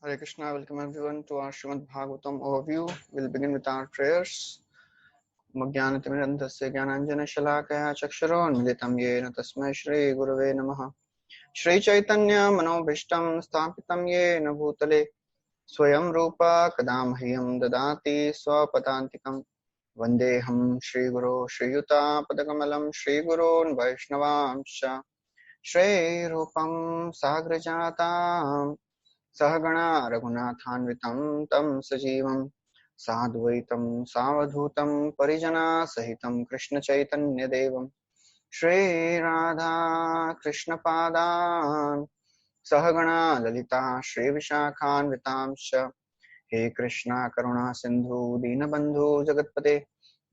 Hare Krishna, welcome everyone to our Srimad Bhagavatam overview. We'll begin with our prayers. Magyanatimidandasya Gyananjana Shalakaya Chaksharon Yena Tasmai Shri Gurave Namaha. Shri Chaitanya Manobhishtam Sthapitam Yena Bhutale Swayam Rupa Kadamhyam Dadati Swapatantikam Vandeham Shri Guru Shri Yuta Padakamalam Shri Gurun Vaishnavamsha Shri Rupam Sagrajatam सहगणा रघुनाथान्वितं तं सजीवं साद्वैतं सावधूतं परिजना सहितं कृष्ण चैतन्य देवं श्री राधा कृष्ण पादान् सहगणा ललिता श्री विशाखान्वितांश्च हे कृष्णा करुणा सिंधु दीनबंधु जगतपते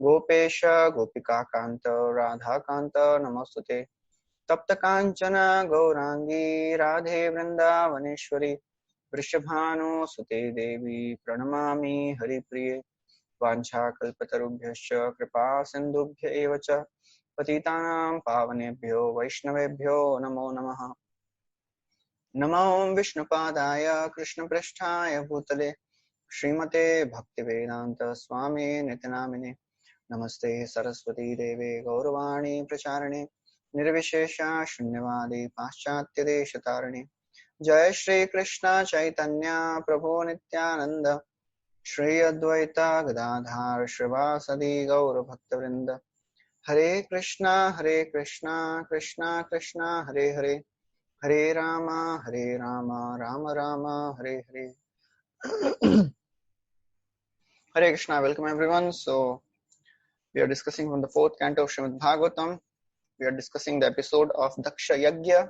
गोपेश गोपिका कांत राधा कांत नमोस्तुते तप्त कांचन गौरांगी राधे वृंदावनेश्वरी वृषभानो सुते देवी प्रणमामि हरिप्रिये वाञ्छाकल्पतरुभ्यश्च कृपा सिन्धुभ्य एव च पतितानां पावनेभ्यो वैष्णवेभ्यो नमो नमः। नमो विष्णुपादाय कृष्णपृष्ठाय भूतले श्रीमते भक्तिवेदान्त स्वामी नित्यनामिने नमस्ते सरस्वती देवे गौरवाणी प्रचारिणे निर्विशेष शून्यवादी पाश्चात्य देशतारिणे जय श्री कृष्ण चैतन्य प्रभु नित्यानंद श्री अद्वैता गदाधर श्रीवासदि गौर भक्तवृंद हरे Krishna Krishna Krishna Hare Hare Hare Ram Ram Ram Hare Hare. Hare Krishna, welcome everyone. So we are discussing from the fourth canto of Srimad Bhagavatam. We are discussing the episode of Daksha Yagya,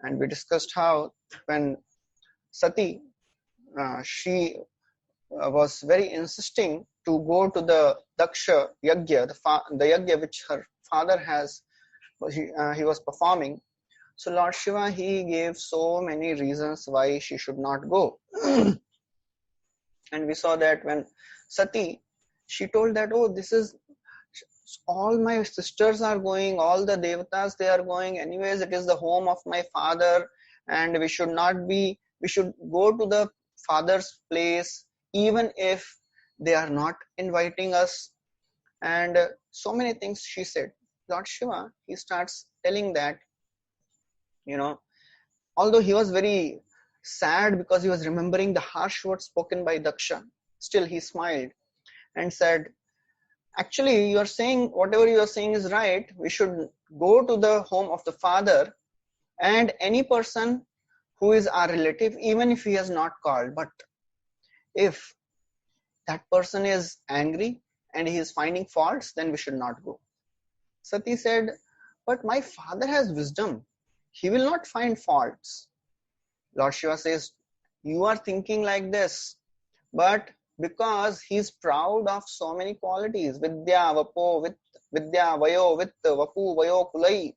and we discussed how when Sati she was very insisting to go to the Daksha Yagya, the Yagya which her father he was performing. So Lord Shiva, he gave so many reasons why she should not go. And we saw that when Sati, she told that, oh, this is, all my sisters are going, all the devatas, they are going. Anyways, it is the home of my father and we should go to the father's place even if they are not inviting us. And so many things she said. Lord Shiva, he starts telling that, although he was very sad because he was remembering the harsh words spoken by Daksha, still he smiled and said, actually, you are saying, whatever you are saying is right. We should go to the home of the father and any person who is our relative, even if he has not called. But if that person is angry and he is finding faults, then we should not go. Sati said, but my father has wisdom. He will not find faults. Lord Shiva says, you are thinking like this, but because he is proud of so many qualities, Vidya, Vapo, Vidya, Vayo, Vitt, Vapu, Vayo, Kulai,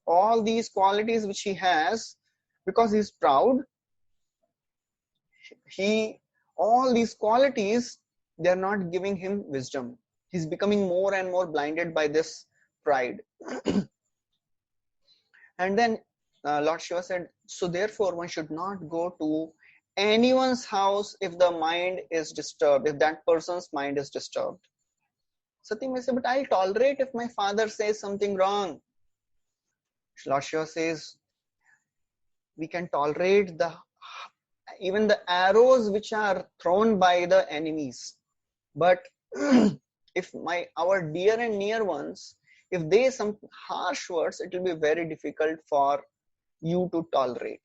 all these qualities which he has, because he is proud, all these qualities, they are not giving him wisdom. He's becoming more and more blinded by this pride. And then Lord Shiva said, so therefore one should not go to anyone's house if the mind is disturbed, if that person's mind is disturbed. Sati may say, but I'll tolerate if my father says something wrong. Lord Shiva says, we can tolerate even the arrows which are thrown by the enemies. But if our dear and near ones, if they some harsh words, it will be very difficult for you to tolerate.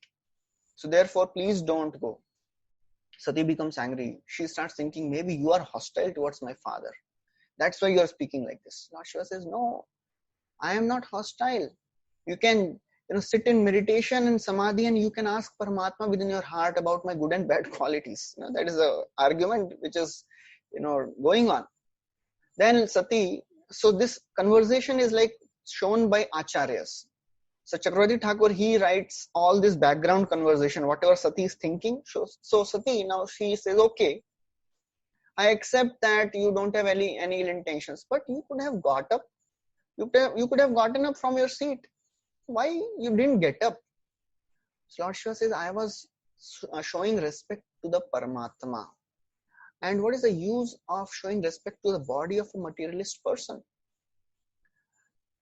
So therefore, please don't go. Sati becomes angry. She starts thinking, maybe you are hostile towards my father. That's why you are speaking like this. Lord Shiva says, no, I am not hostile. You can sit in meditation and samadhi and you can ask Paramatma within your heart about my good and bad qualities. That is an argument which is going on. Then Sati, so this conversation is like shown by acharyas. So Chakravarti Thakur, he writes all this background conversation, whatever Sati is thinking. So Sati, now she says, okay, I accept that you don't have any ill intentions, but you could have got up. You could have gotten up from your seat. Why you didn't get up? So Lord Shiva says, I was showing respect to the Paramatma. And what is the use of showing respect to the body of a materialist person?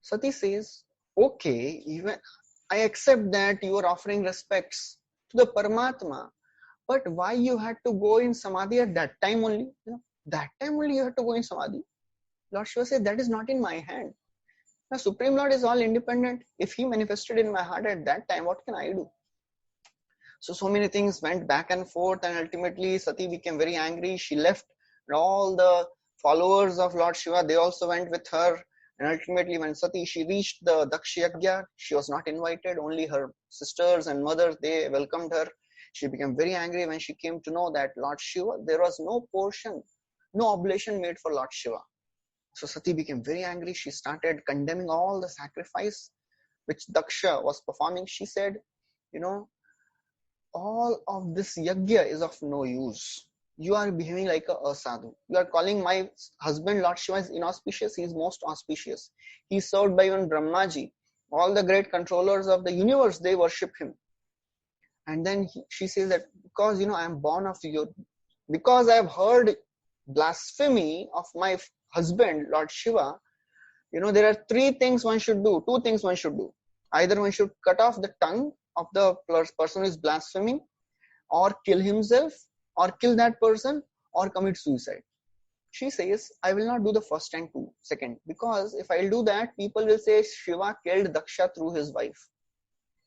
Sati says, okay, even I accept that you are offering respects to the Paramatma, but why you had to go in Samadhi at that time only? That time only you had to go in Samadhi. Lord Shiva said, that is not in my hand. The Supreme Lord is all independent. If he manifested in my heart at that time, what can I do? So many things went back and forth, and ultimately Sati became very angry. She left, and all the followers of Lord Shiva, they also went with her. And ultimately, when she reached the Daksha Yajna, she was not invited. Only her sisters and mother, they welcomed her. She became very angry when she came to know that Lord Shiva, there was no portion, no oblation made for Lord Shiva. So Sati became very angry. She started condemning all the sacrifice which Daksha was performing. She said, all of this yajna is of no use. You are behaving like a sadhu. You are calling my husband Lord Shiva is inauspicious. He is most auspicious. He is served by even Brahmaji. All the great controllers of the universe, they worship him. And then she says that because I am born of you, because I have heard blasphemy of my husband Lord Shiva, there are three things one should do. Two things one should do. Either one should cut off the tongue of the person who is blaspheming, or kill himself, or kill that person, or commit suicide. She says, I will not do the first and second, because if I do that, people will say Shiva killed Daksha through his wife.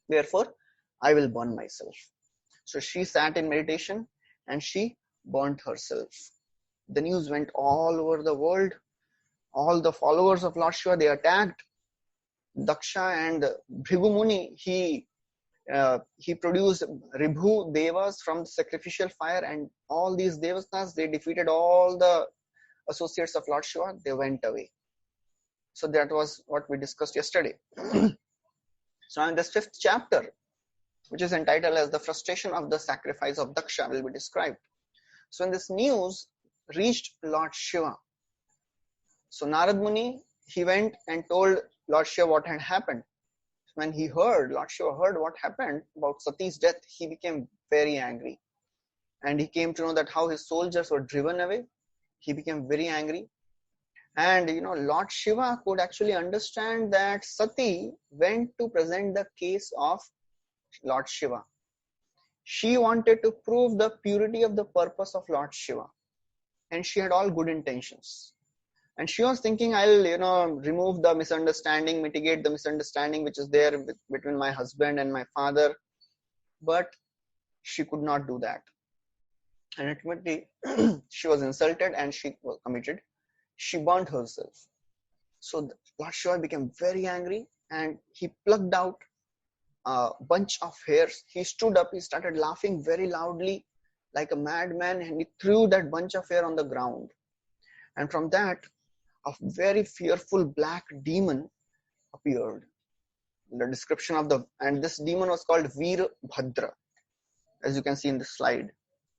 Therefore, I will burn myself. So she sat in meditation and she burnt herself. The news went all over the world. All the followers of Lord Shiva, they attacked Daksha, and Bhrigu Muni, he produced Ribhu Devas from the sacrificial fire, and all these Devatas, they defeated all the associates of Lord Shiva. They went away. So that was what we discussed yesterday. So in this 5th chapter, which is entitled as the frustration of the sacrifice of Daksha, will be described. So when this news reached Lord Shiva, so Narad Muni, he went and told Lord Shiva what had happened. When Lord Shiva heard what happened about Sati's death, he became very angry. And he came to know that how his soldiers were driven away. He became very angry. And Lord Shiva could actually understand that Sati went to present the case of Lord Shiva. She wanted to prove the purity of the purpose of Lord Shiva. And she had all good intentions. And she was thinking, I'll, remove the misunderstanding, mitigate the misunderstanding which is there between my husband and my father. But she could not do that. And ultimately, she was insulted and she was committed. She burnt herself. So Lord Shiva became very angry and he plucked out a bunch of hairs. He stood up, he started laughing very loudly like a madman, and he threw that bunch of hair on the ground. And from that, a very fearful black demon appeared. The description of and this demon was called Veerbhadra, as you can see in the slide.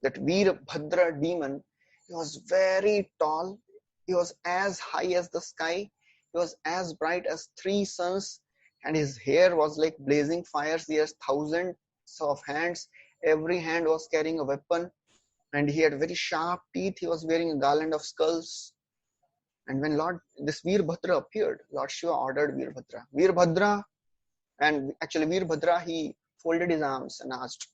That Veerbhadra demon, he was very tall, he was as high as the sky, he was as bright as 3 suns, and his hair was like blazing fires. He has thousands of hands, every hand was carrying a weapon, and he had very sharp teeth. He was wearing a garland of skulls. And when this Veerbhadra appeared, Lord Shiva ordered Veerbhadra, and actually Veerbhadra, he folded his arms and asked,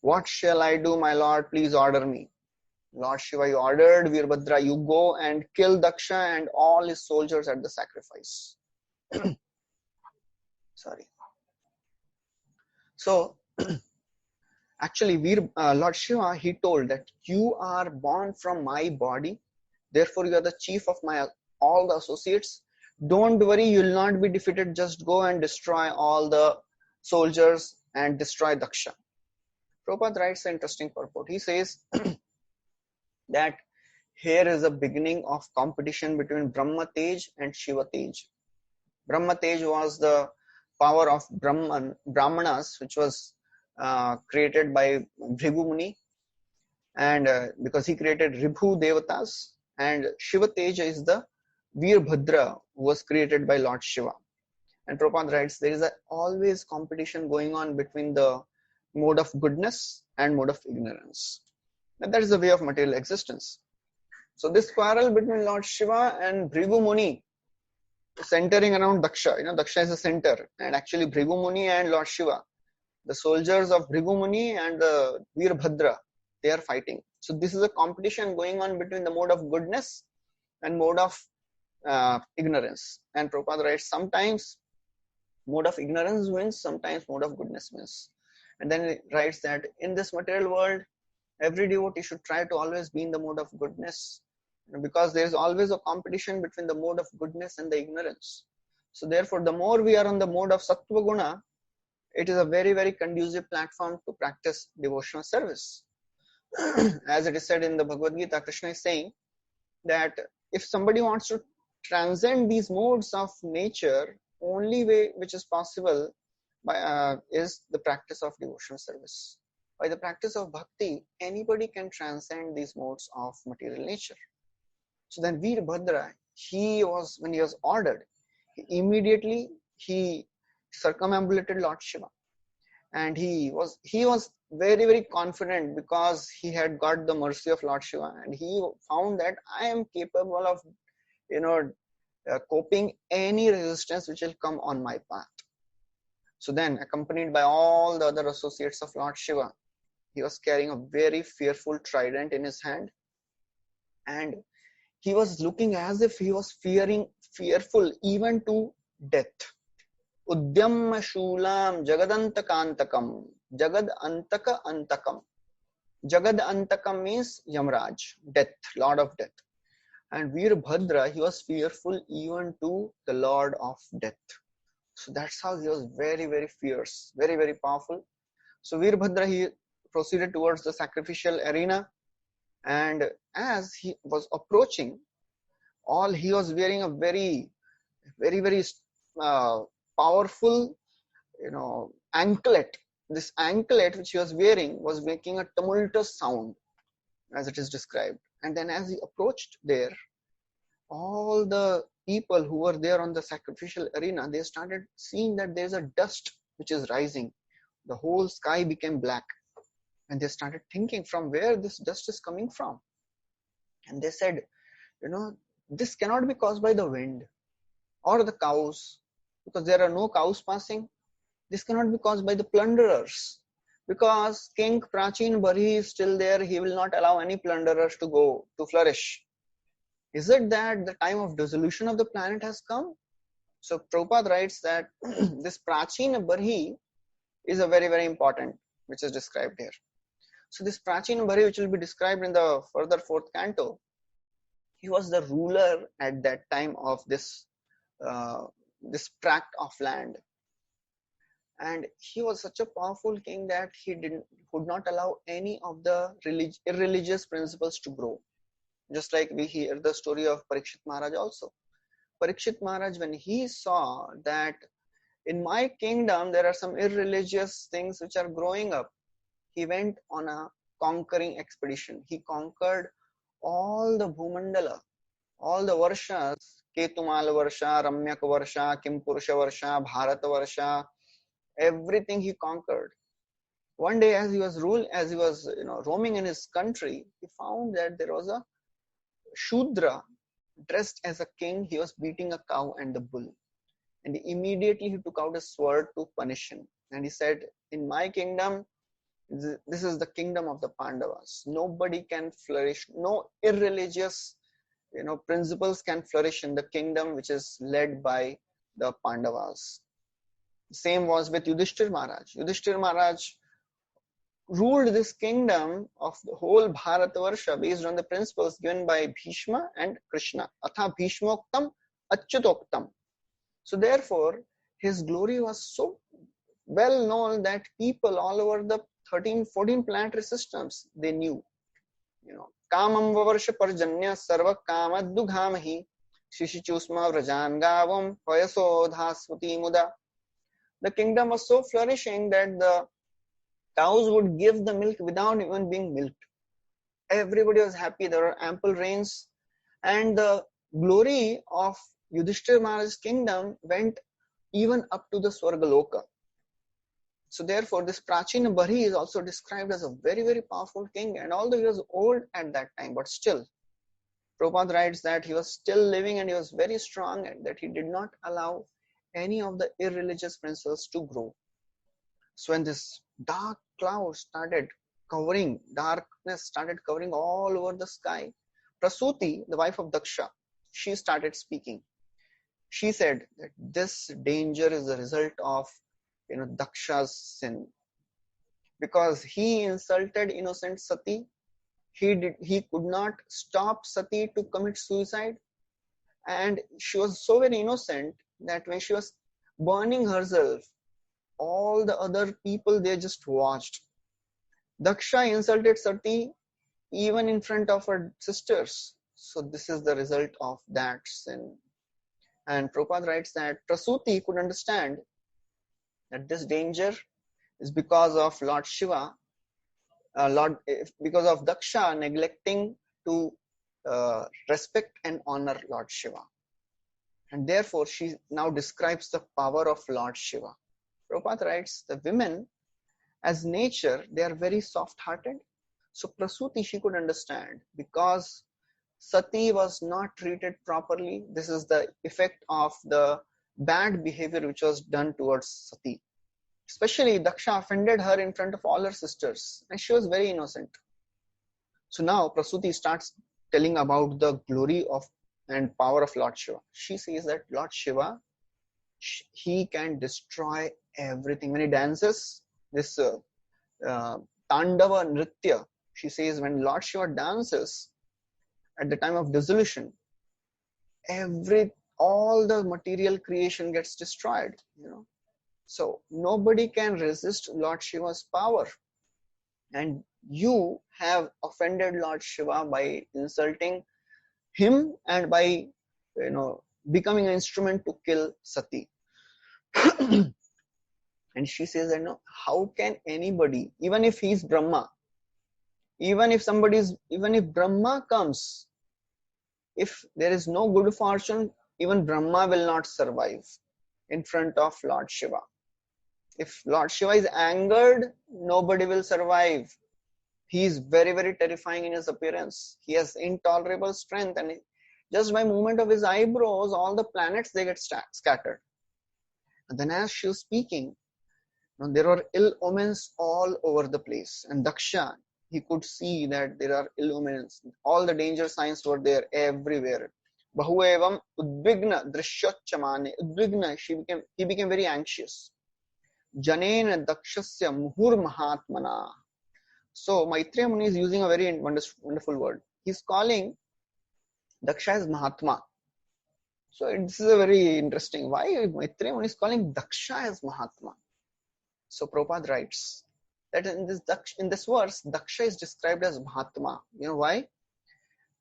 what shall I do, my Lord? Please order me. Lord Shiva, you ordered Veerbhadra, you go and kill Daksha and all his soldiers at the sacrifice. Sorry. So, actually, Lord Shiva, he told that you are born from my body. Therefore, you are the chief of all the associates. Don't worry, you will not be defeated. Just go and destroy all the soldiers and destroy Daksha. Prabhupada writes an interesting purport. He says that here is a beginning of competition between Brahma Tej and Shiva Tej. Brahma Tej was the power of Brahmanas, which was created by Bhrigu Muni, and because he created Ribhu Devatas. And Shiva Tej is the Veerbhadra, who was created by Lord Shiva. And Prabhupada writes, there is always competition going on between the mode of goodness and mode of ignorance. And that is the way of material existence. So this quarrel between Lord Shiva and Bhrigu Muni, centering around Daksha. Daksha is the center, and actually Bhrigu Muni and Lord Shiva, the soldiers of Bhrigu Muni and the Veerbhadra, they are fighting. So this is a competition going on between the mode of goodness and mode of ignorance. And Prabhupada writes, sometimes mode of ignorance wins, sometimes mode of goodness wins. And then he writes that in this material world, every devotee should try to always be in the mode of goodness, because there is always a competition between the mode of goodness and the ignorance. So therefore, the more we are on the mode of Sattva Guna, it is a very, very conducive platform to practice devotional service. As it is said in the Bhagavad Gita, Krishna is saying that if somebody wants to transcend these modes of nature, only way which is possible by, is the practice of devotional service. By the practice of bhakti, anybody can transcend these modes of material nature. So then Veerbhadra, when he was ordered, immediately he circumambulated Lord Shiva. And he was very, very confident, because he had got the mercy of Lord Shiva, and he found that I am capable of coping any resistance which will come on my path. So then, accompanied by all the other associates of Lord Shiva, he was carrying a very fearful trident in his hand, and he was looking as if he was fearful even to death. Udyam Shulam Jagadantakantakam. Jagad Antaka Antakam. Jagad Antakam means Yamraj, death, Lord of death. And Veerbhadra, he was fearful even to the Lord of death. So that's how he was very, very fierce, very, very powerful. So Veerbhadra, he proceeded towards the sacrificial arena, and as he was approaching, he was wearing a very, very, very powerful, anklet. This anklet which he was wearing was making a tumultuous sound, as it is described. And then as he approached there, all the people who were there on the sacrificial arena, they started seeing that there's a dust which is rising. The whole sky became black. And they started thinking from where this dust is coming from. And they said, this cannot be caused by the wind or the cows, because there are no cows passing. This cannot be caused by the plunderers, because King Prachin Bari is still there. He will not allow any plunderers to flourish. Is it that the time of dissolution of the planet has come? So Prabhupada writes that this Prachin Bari is a very, very important, which is described here. So this Prachin Bari, which will be described in the further 4th canto, he was the ruler at that time of this tract of land. And he was such a powerful king that he would not allow any of the irreligious principles to grow. Just like we hear the story of Parikshit Maharaj also. Parikshit Maharaj, when he saw that in my kingdom there are some irreligious things which are growing up, he went on a conquering expedition. He conquered all the Bhumandala, all the Varshas, Ketumal Varsha, Ramyak Varsha, Kimpurusha Varsha, Bharata Varsha, everything he conquered. One day as he was roaming in his country, he found that there was a Shudra dressed as a king. He was beating a cow and the bull. And immediately he took out a sword to punish him. And he said, in my kingdom, this is the kingdom of the Pandavas. Nobody can flourish. No irreligious, principles can flourish in the kingdom which is led by the Pandavas. Same was with Yudhishthir Maharaj. Yudhishthir Maharaj ruled this kingdom of the whole Bharatavarsha based on the principles given by Bhishma and Krishna. Atha Bhishmoktam Achyutoktam. So therefore, his glory was so well known that people all over the 14 planetary systems, they knew. Kamam Vavarsha Parjanya Sarva Kamaddughamahi Shishichusma Vrajan Gavam Payasodhasvati Muda. The kingdom was so flourishing that the cows would give the milk without even being milked. Everybody was happy. There were ample rains. And the glory of Yudhishthir Maharaj's kingdom went even up to the Swargaloka. So therefore, this Prachina Bari is also described as a very, very powerful king. And although he was old at that time, but still, Prabhupada writes that he was still living and he was very strong and that he did not allow any of the irreligious princes to grow. So when this dark cloud started darkness started covering all over the sky, Prasuti, the wife of Daksha, she started speaking. She said that this danger is the result of Daksha's sin. Because he insulted innocent Sati, he could not stop Sati to commit suicide, and she was so very innocent that when she was burning herself, all the other people, they just watched. Daksha insulted Sati even in front of her sisters. So this is the result of that sin. And Prabhupada writes that Prasuti could understand that this danger is because of Lord Shiva, because of Daksha neglecting to respect and honor Lord Shiva. And therefore, she now describes the power of Lord Shiva. Prabhupada writes, the women, as nature, they are very soft-hearted. So Prasuti, she could understand, because Sati was not treated properly. This is the effect of the bad behavior which was done towards Sati. Especially Daksha offended her in front of all her sisters, and she was very innocent. So now Prasuti starts telling about the glory of and power of Lord Shiva. She says that Lord Shiva, he can destroy everything. When he dances, this Tandava Nritya, she says when Lord Shiva dances at the time of dissolution, all the material creation gets destroyed. So nobody can resist Lord Shiva's power. And you have offended Lord Shiva by insulting him and by becoming an instrument to kill Sati. And she says that how can anybody, even if he's Brahma, even if Brahma comes, if there is no good fortune, even Brahma will not survive in front of Lord Shiva. If Lord Shiva is angered, nobody will survive. He is very, very terrifying in his appearance. He has intolerable strength, and just by movement of his eyebrows, all the planets, they get scattered. And then as she was speaking, there were ill omens all over the place. And Daksha, he could see that there are ill omens. All the danger signs were there everywhere. Bahuevam udvigna drishyochamane. Udvigna, he became very anxious. Janena dakshasya muhur mahatmana. So Maitreya Muni is using a very wonderful word. He's calling Daksha as Mahatma. So this is a very interesting. Why Maitreya Muni is calling Daksha as Mahatma? So Prabhupada writes that in this verse, Daksha is described as Mahatma. You know why?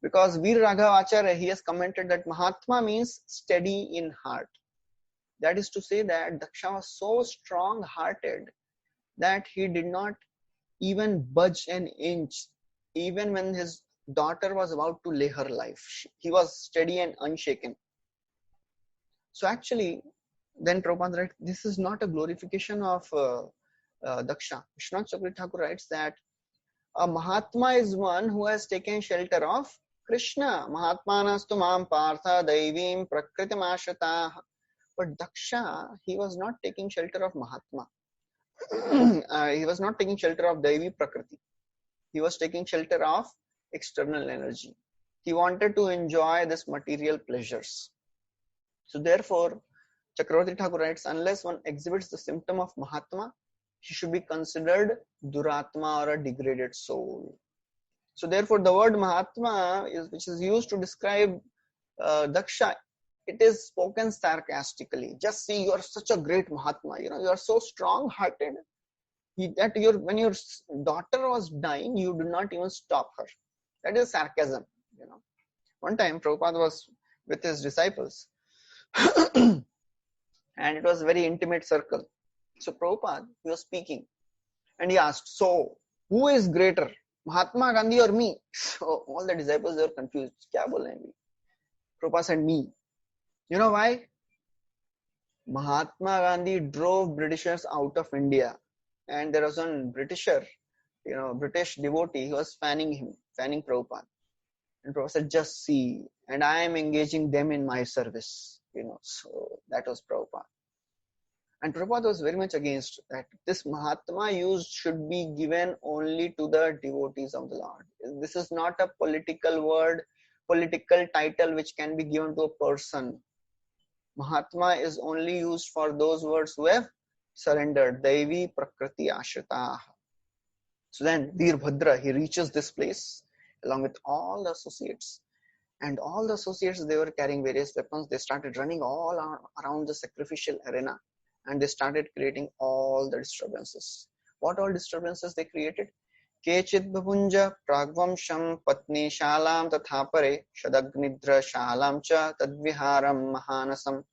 Because Veer Raghavacharya, he has commented that Mahatma means steady in heart. That is to say that Daksha was so strong-hearted that he did not even budge an inch, even when his daughter was about to lay her life. He was steady and unshaken. So actually, then Prabhupada writes, this is not a glorification of Daksha. Vishwanath Chakravarti Thakur writes that a Mahatma is one who has taken shelter of Krishna. Mahatmanastu mam partha daivim prakritim ashrata. But Daksha, he was not taking shelter of Mahatma. He was not taking shelter of Daivi Prakriti. He was taking shelter of external energy. He wanted to enjoy this material pleasures. So therefore, Chakravarti Thakur writes, unless one exhibits the symptom of Mahatma, he should be considered Duratma or a degraded soul. So therefore, the word Mahatma, which is used to describe Daksha, it is spoken sarcastically. Just see, you are such a great Mahatma. You are so strong-hearted that when your daughter was dying, you did not even stop her. That is sarcasm. One time, Prabhupada was with his disciples, and it was a very intimate circle. So Prabhupada, he was speaking, and he asked, so who is greater, Mahatma Gandhi or me? So all the disciples were confused. Kya bolenge? Prabhupada said, me. You know why? Mahatma Gandhi drove Britishers out of India. and there was one Britisher, British devotee, he was fanning Prabhupada. And Prabhupada said, just see, and I am engaging them in my service, so that was Prabhupada. And Prabhupada was very much against that. This Mahatma used should be given only to the devotees of the Lord. This is not a political word, political title which can be given to a person. Mahatma is only used for those words who have surrendered. Devi Prakriti Ashrita. So then Veerbhadra, he reaches this place along with all the associates. And all the associates, they were carrying various weapons. They started running all around the sacrificial arena. And they started creating all the disturbances. What all disturbances they created? Kechit bhavunja pragvamsham patni shalam tathapare shadagnidra shalam cha tadviharam mahanasam.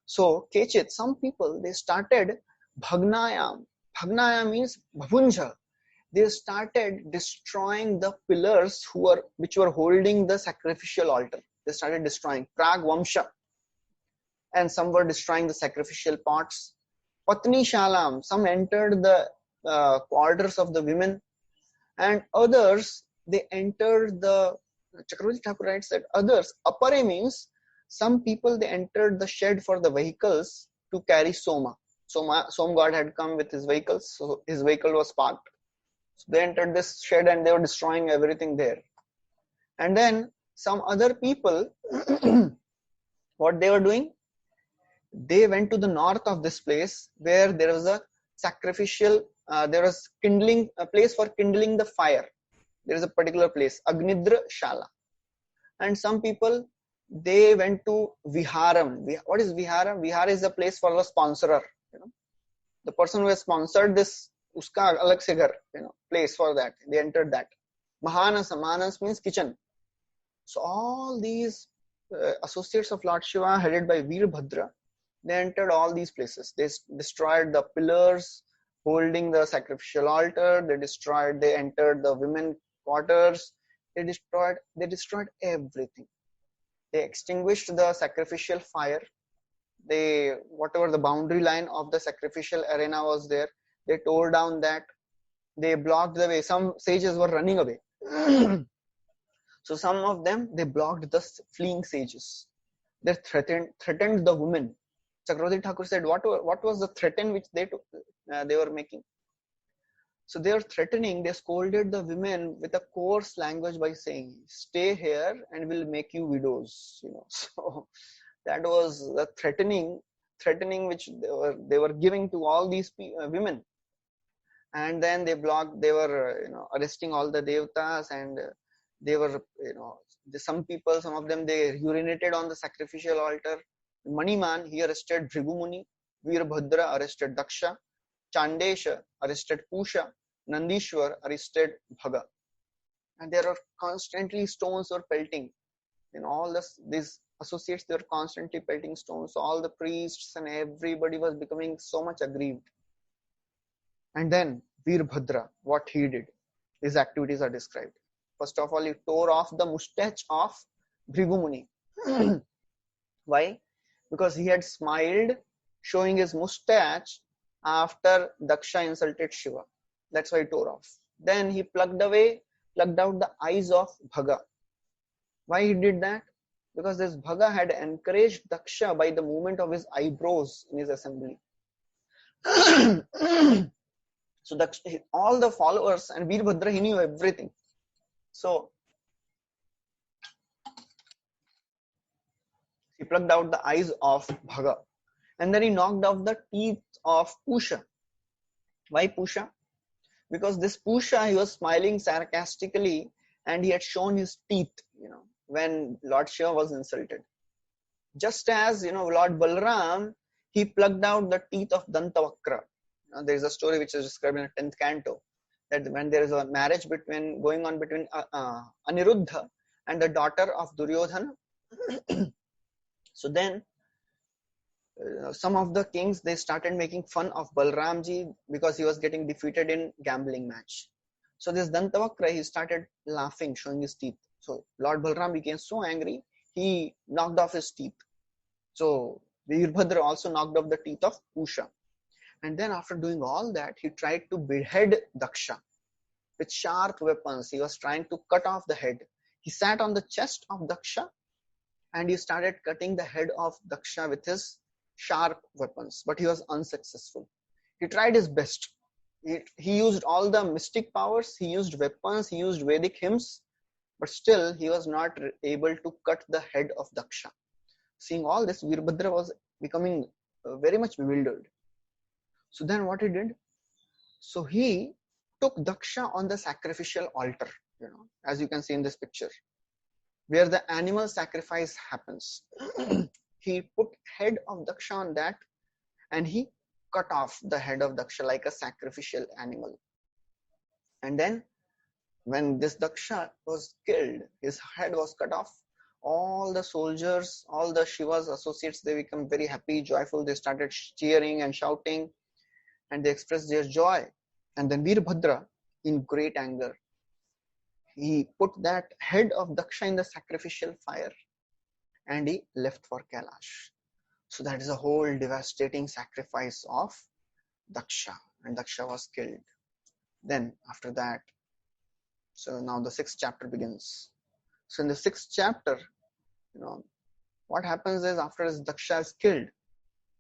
So Kechit, some people, they started bhagnayam. Bhagnayam means bhavunja. They started destroying the pillars which were holding the sacrificial altar. They started destroying pragvamsha. And some were destroying the sacrificial pots. Patni shalam, some entered the quarters of the women, and others, they entered the, Chakravarti Thakur writes that others, apare means, some people, they entered the shed for the vehicles to carry Soma. Som god had come with his vehicles, so his vehicle was parked. So they entered this shed and they were destroying everything there. And then some other people, what they were doing? They went to the north of this place where there was a sacrificial, there was a place for kindling the fire. There is a particular place, Agnidra Shala. And some people, they went to Viharam. What is Viharam? Vihara is a place for the sponsorer. The person who has sponsored this, uska alag se ghar, place for that. They entered that. Mahanas means kitchen. So all these associates of Lord Shiva, headed by Veerbhadra, they entered all these places. They destroyed the pillars holding the sacrificial altar. They entered the women quarters. They destroyed everything. They extinguished the sacrificial fire. Whatever the boundary line of the sacrificial arena was there, they tore down that. They blocked the way. Some sages were running away. So some of them, they blocked the fleeing sages. They threatened the women. Chakravarti Thakur said, what was the threaten which they were making? So they were threatening, they scolded the women with a coarse language by saying, stay here and we'll make you widows. So that was the threatening which they were giving to all these women. And then they were arresting all the devatas, and they were, some of them, they urinated on the sacrificial altar. Maniman, he arrested Bhrigumuni. Veerbhadra arrested Daksha. Chandesha arrested Pusha. Nandishwar arrested Bhaga. And there are constantly stones were pelting. All these associates, they were constantly pelting stones. So all the priests and everybody was becoming so much aggrieved. And then Veerbhadra, what he did, his activities are described. First of all, he tore off the mustache of Bhrigumuni. Why? Because he had smiled, showing his mustache after Daksha insulted Shiva. That's why he tore off. Then he plucked out the eyes of Bhaga. Why he did that? Because this Bhaga had encouraged Daksha by the movement of his eyebrows in his assembly. So all the followers, and Veerbhadra, he knew everything. So he plucked out the eyes of Bhaga. And then he knocked off the teeth of Pusha. Why Pusha? Because this Pusha, he was smiling sarcastically and he had shown his teeth, when Lord Shiva was insulted. Just as, Lord Balram, he plucked out the teeth of Dantavakra. There is a story which is described in the 10th canto, that when there is a marriage going on between Aniruddha and the daughter of Duryodhana, so then some of the kings, they started making fun of Balramji because he was getting defeated in gambling match. So this Dantavakra, he started laughing, showing his teeth. So Lord Balram became so angry, he knocked off his teeth. So Veerbhadra also knocked off the teeth of Pusha. And then after doing all that, he tried to behead Daksha with sharp weapons. He was trying to cut off the head. He sat on the chest of Daksha and he started cutting the head of Daksha with his sharp weapons, but he was unsuccessful. He tried his best. He used all the mystic powers, he used weapons, he used Vedic hymns, but still he was not able to cut the head of Daksha. Seeing all this, Veerbhadra was becoming very much bewildered. So then what he did? So he took Daksha on the sacrificial altar, as you can see in this picture, where the animal sacrifice happens. He put head of Daksha on that and he cut off the head of Daksha like a sacrificial animal. And then when this Daksha was killed, his head was cut off, all the soldiers, all the Shiva's associates, they become very happy, joyful. They started cheering and shouting and they expressed their joy. And then Veerbhadra, in great anger, he put that head of Daksha in the sacrificial fire and he left for Kailash. So that is a whole devastating sacrifice of Daksha, and Daksha was killed. Then after that, so now the 6th chapter begins. So in the 6th chapter, what happens is after Daksha is killed,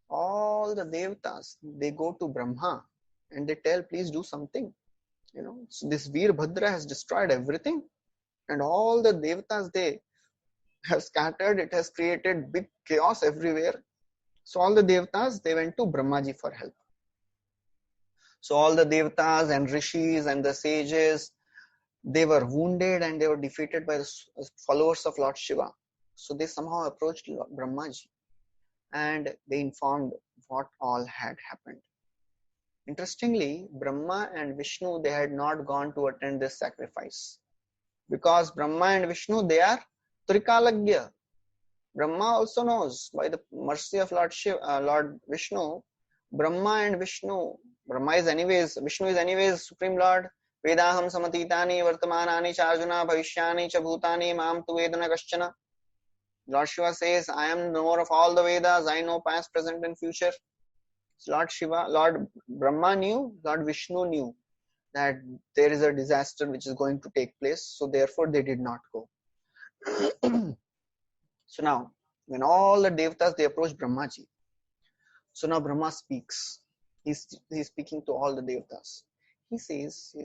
all the Devatas, they go to Brahma and they tell, please do something. So this Veerbhadra has destroyed everything and all the Devatas, they have scattered. It has created big chaos everywhere. So all the Devatas, they went to Brahmaji for help. So all the Devatas and Rishis and the sages, they were wounded and they were defeated by the followers of Lord Shiva. So they somehow approached Brahmaji and they informed what all had happened. Interestingly, Brahma and Vishnu, they had not gone to attend this sacrifice because Brahma and Vishnu, they are Trikalagya. Brahma also knows by the mercy of Lord Vishnu, Brahma and Vishnu, Vishnu is anyways Supreme Lord. Vedaham samatitani vartamanani charjuna bhavishyani cha bhutani mam tu vedana kaschana. Lord Shiva says, I am the knower of all the Vedas, I know past, present and future. Lord Brahma knew, Lord Vishnu knew that there is a disaster which is going to take place, so therefore they did not go. So now, when all the Devatas, they approach Brahmaji. So now Brahma speaks. He's speaking to all the Devatas. He says,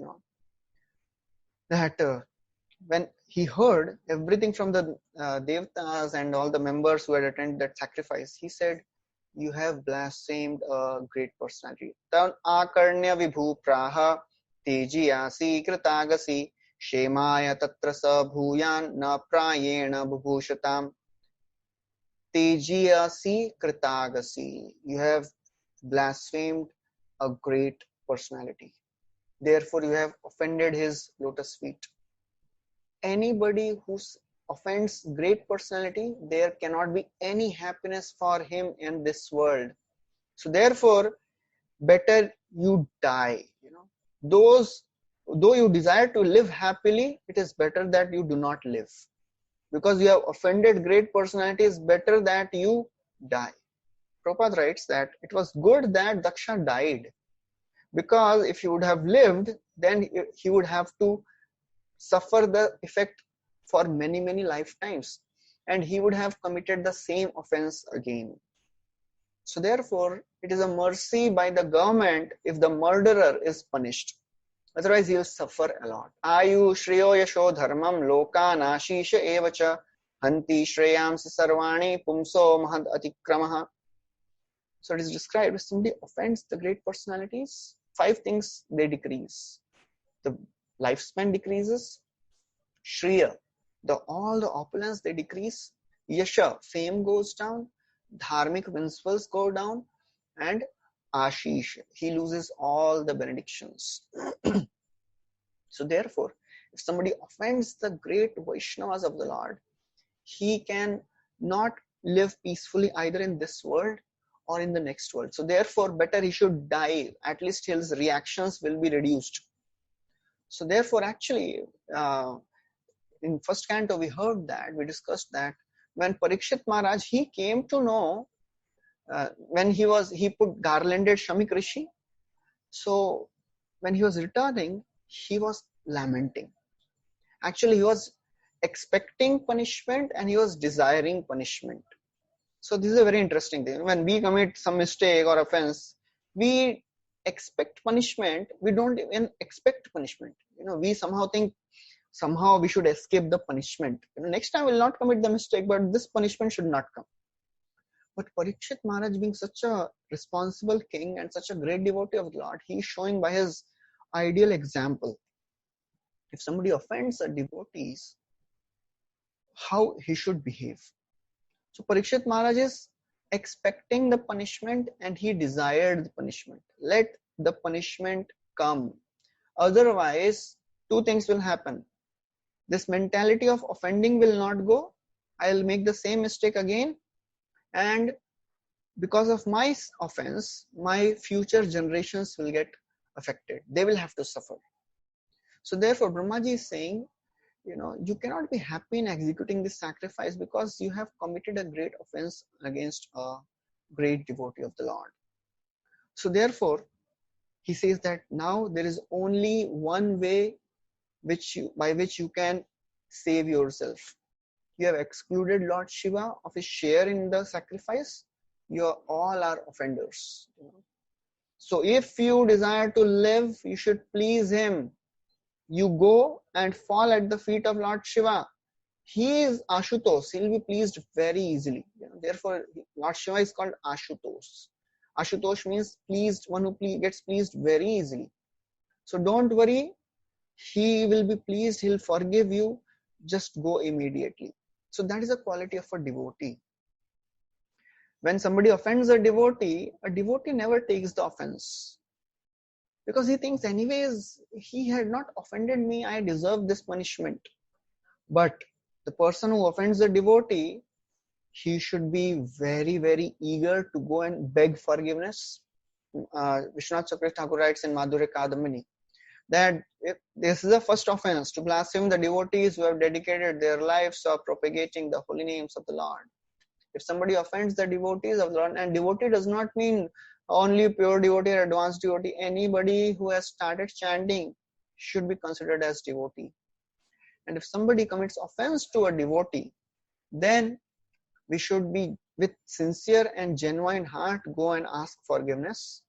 that when he heard everything from the Devatas and all the members who had attended that sacrifice, he said, you have blasphemed a great personality. Tan akarnya vibhu praha tejiyasi kritagasi shemaya tatra sa bhuyan na prayena bhubhushatam. Tejiyasi kritagasi. You have blasphemed a great personality. Therefore, you have offended his lotus feet. Anybody who offends great personality, there cannot be any happiness for him in this world. So therefore, better you die. Though you desire to live happily, it is better that you do not live. Because you have offended great personalities, better that you die. Prabhupada writes that it was good that Daksha died. Because if he would have lived, then he would have to suffer the effect for many, many lifetimes. And he would have committed the same offense again. So therefore, it is a mercy by the government if the murderer is punished. Otherwise, he will suffer a lot. Ayu shreyo yasho dharmam lokan ashisha evacha hanti shreyamsi sarvani pumso mahad atikramaha. So it is described, if somebody offends the great personalities, 5 things they decrease. The lifespan decreases. Shreya, all the opulence they decrease. Yasha, fame goes down. Dharmic principles go down. And Ashish, he loses all the benedictions. So therefore, if somebody offends the great Vaishnavas of the Lord, he can not live peacefully either in this world or in the next world. So therefore, better he should die. At least his reactions will be reduced. So therefore, actually, in first canto, we discussed that when Parikshit Maharaj, he came to know When he put garlanded Shamik Rishi. So when he was returning, he was lamenting. Actually, he was expecting punishment and he was desiring punishment. So this is a very interesting thing. When we commit some mistake or offense, we expect punishment. We don't even expect punishment. We somehow think somehow we should escape the punishment. Next time we'll not commit the mistake, but this punishment should not come. But Parikshit Maharaj, being such a responsible king and such a great devotee of the Lord, he is showing by his ideal example. If somebody offends a devotee, how he should behave. So Parikshit Maharaj is expecting the punishment and he desired the punishment. Let the punishment come. Otherwise, two things will happen. This mentality of offending will not go. I'll make the same mistake again. And because of my offense, my future generations will get affected. They will have to suffer. So therefore, Brahmaji is saying, you cannot be happy in executing this sacrifice because you have committed a great offense against a great devotee of the Lord. So therefore, he says that now there is only one way by which you can save yourself. You have excluded Lord Shiva of his share in the sacrifice. You all are offenders. So if you desire to live, you should please him. You go and fall at the feet of Lord Shiva. He is Ashutosh. He will be pleased very easily. Therefore, Lord Shiva is called Ashutosh. Ashutosh means pleased, one who gets pleased very easily. So don't worry. He will be pleased. He'll forgive you. Just go immediately. So that is a quality of a devotee. When somebody offends a devotee never takes the offense. Because he thinks anyways, he had not offended me, I deserve this punishment. But the person who offends the devotee, he should be very, very eager to go and beg forgiveness. Vishwanath Chakravarti Thakur writes in Madhurya Kadamini that if this is the first offense, to blaspheme the devotees who have dedicated their lives of propagating the holy names of the Lord. If somebody offends the devotees of the Lord, and devotee does not mean only pure devotee or advanced devotee, anybody who has started chanting should be considered as devotee. And if somebody commits offense to a devotee, then we should be with sincere and genuine heart go and ask forgiveness.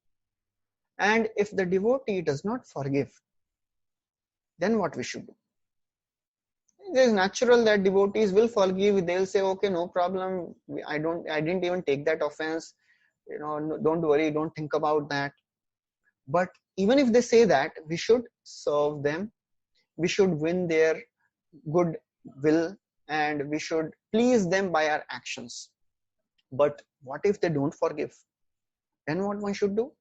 And if the devotee does not forgive, then what we should do? It is natural that devotees will forgive. They'll say, okay, no problem. I didn't even take that offense. Don't worry, don't think about that. But even if they say that, we should serve them. We should win their good will and we should please them by our actions. But what if they don't forgive? Then what one should do?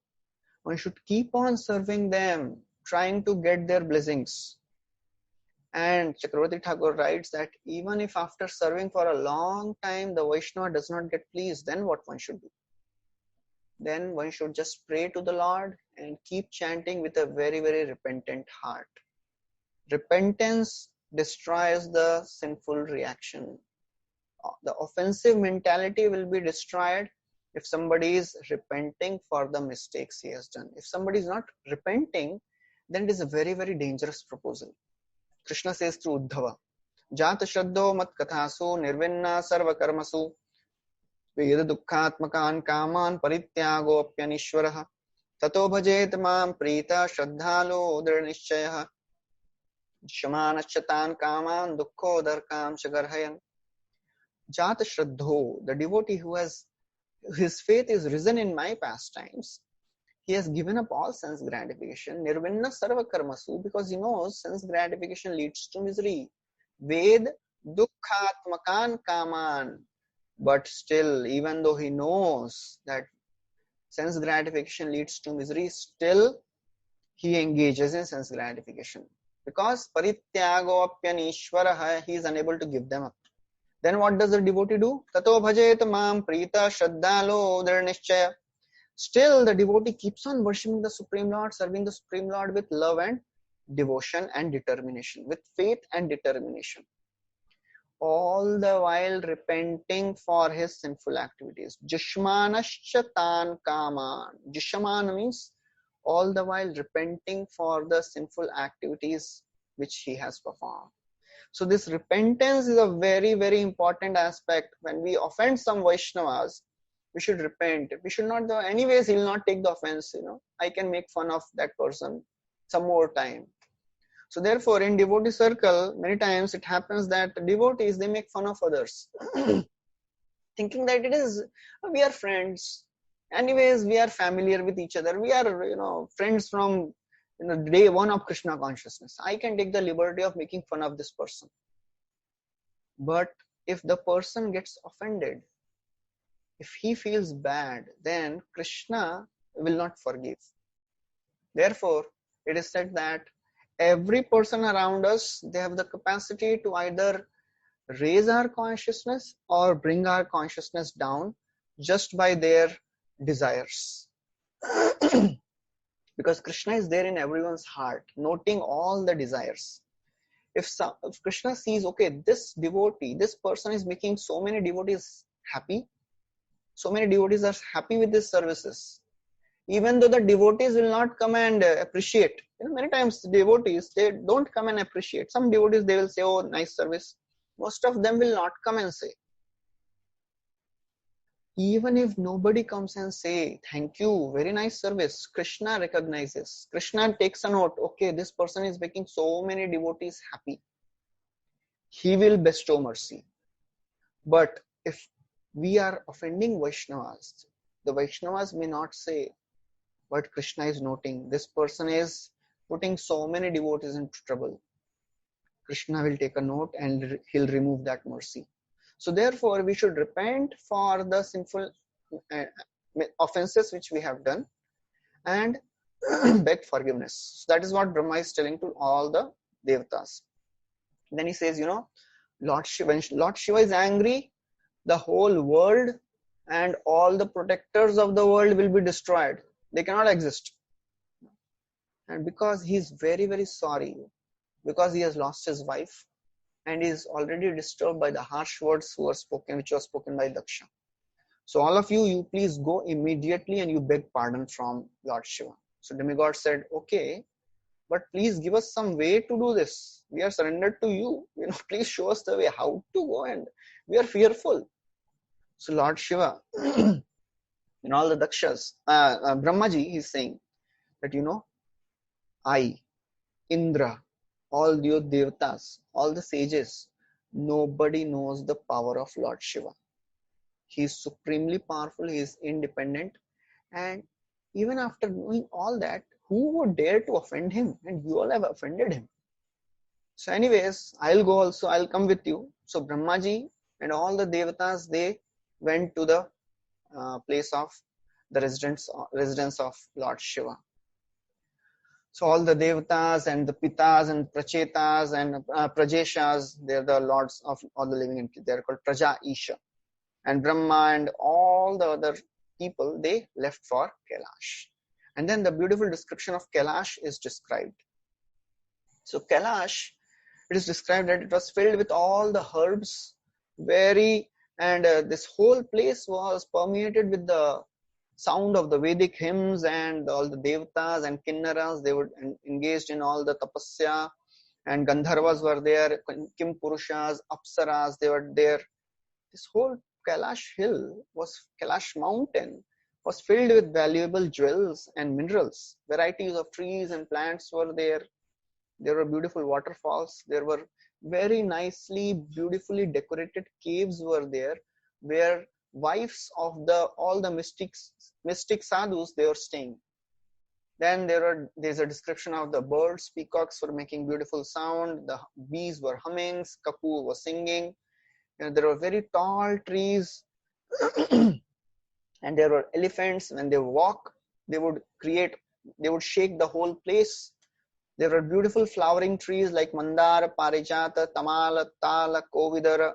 One should keep on serving them, trying to get their blessings. And Chakravarti Thakur writes that even if after serving for a long time the Vaishnava does not get pleased, then what one should do? Then one should just pray to the Lord and keep chanting with a very, very repentant heart. Repentance destroys the sinful reaction. The offensive mentality will be destroyed if somebody is repenting for the mistakes he has done. If somebody is not repenting, then it is a very, very dangerous proposal. Krishna says through Uddhava, Jata Shraddho Mat Kathasu Nirvinna Sarva Karmasu Veda Dukkhatmakan Kaman Parityago Apyanishwaraha Tato Bhajet Mam Prita Shraddhalo Dranishchayaha Shamanachatan Kaman Dukkho Darkam Shagarhayan. Jata Shraddho, the devotee who has his faith is risen in my pastimes, he has given up all sense gratification. Nirvinna sarva karmasu, because he knows sense gratification leads to misery. Ved dukkhatmakan kaman. But still, even though he knows that sense gratification leads to misery, still he engages in sense gratification. Because parityago apyanishwaraha, he is unable to give them up. Then what does the devotee do? Tato bhajet mam prita shraddhalo dranishchaya. Still, the devotee keeps on worshipping the Supreme Lord, serving the Supreme Lord with love and devotion and determination, with faith and determination. all the while repenting for his sinful activities. Jushmanascha tan kaman. Jushman means all the while repenting for the sinful activities which he has performed. So this repentance is a very, very important aspect. When we offend some Vaishnavas, we should repent. We should not, anyways, he'll not take the offense, I can make fun of that person some more time. So therefore, in devotee circle, many times it happens that devotees, they make fun of others, thinking that we are friends. Anyways, we are familiar with each other. We are, friends from day one of Krishna consciousness. I can take the liberty of making fun of this person. But if the person gets offended, if he feels bad, then Krishna will not forgive. Therefore, it is said that every person around us, they have the capacity to either raise our consciousness or bring our consciousness down just by their desires. Because Krishna is there in everyone's heart, noting all the desires. If Krishna sees, okay, this devotee, this person is making so many devotees happy, so many devotees are happy with his services, even though the devotees will not come and appreciate. Many times the devotees, they don't come and appreciate. Some devotees, they will say, oh, nice service. Most of them will not come and say. Even if nobody comes and say, thank you, very nice service, Krishna recognizes. Krishna takes a note, okay, this person is making so many devotees happy. He will bestow mercy. But if we are offending Vaishnavas, the Vaishnavas may not say, but Krishna is noting, this person is putting so many devotees into trouble. Krishna will take a note and he'll remove that mercy. So therefore, we should repent for the sinful offenses which we have done and beg forgiveness. So that is what Brahma is telling to all the devatas. Then he says, Lord Shiva, when Lord Shiva is angry, the whole world and all the protectors of the world will be destroyed. They cannot exist. And because he is very, very sorry, because he has lost his wife and is already disturbed by the harsh words which were spoken by Daksha. So all of you please go immediately and you beg pardon from Lord Shiva. So demigod said, okay, but please give us some way to do this. We are surrendered to you. Please show us the way how to go, and we are fearful. So Lord Shiva, in all the Dakshas, Brahmaji, he is saying that, I, Indra, all the devatas, all the sages, nobody knows the power of Lord Shiva. He is supremely powerful, he is independent, and even after knowing all that, who would dare to offend him? And you all have offended him. So anyways, I'll come with you. So Brahmaji and all the devatas, they went to the place of the residence of Lord Shiva. So all the devatas and the pitas and prachetas and prajeshas, they're the lords of all the living entities. They're called Praja Isha. And Brahma and all the other people, they left for Kailash. And then the beautiful description of Kailash is described. So Kailash, it is described that it was filled with all the herbs, and this whole place was permeated with the sound of the Vedic hymns, and all the devatas and kinnaras, they were engaged in all the tapasya, and Gandharvas were there, Kim Purushas, Apsaras, they were there. This whole Kailash mountain was filled with valuable jewels and minerals. Varieties of trees and plants were there. There were beautiful waterfalls. There were very beautifully decorated caves were there, where wives of all the mystic sadhus, they were staying. Then there's a description of the birds. Peacocks were making beautiful sound. The bees were humming. Kapu was singing. There were very tall trees. And there were elephants. When they walk, they would shake the whole place. There were beautiful flowering trees like Mandara, Parijata, Tamala, Tala, Kovidara,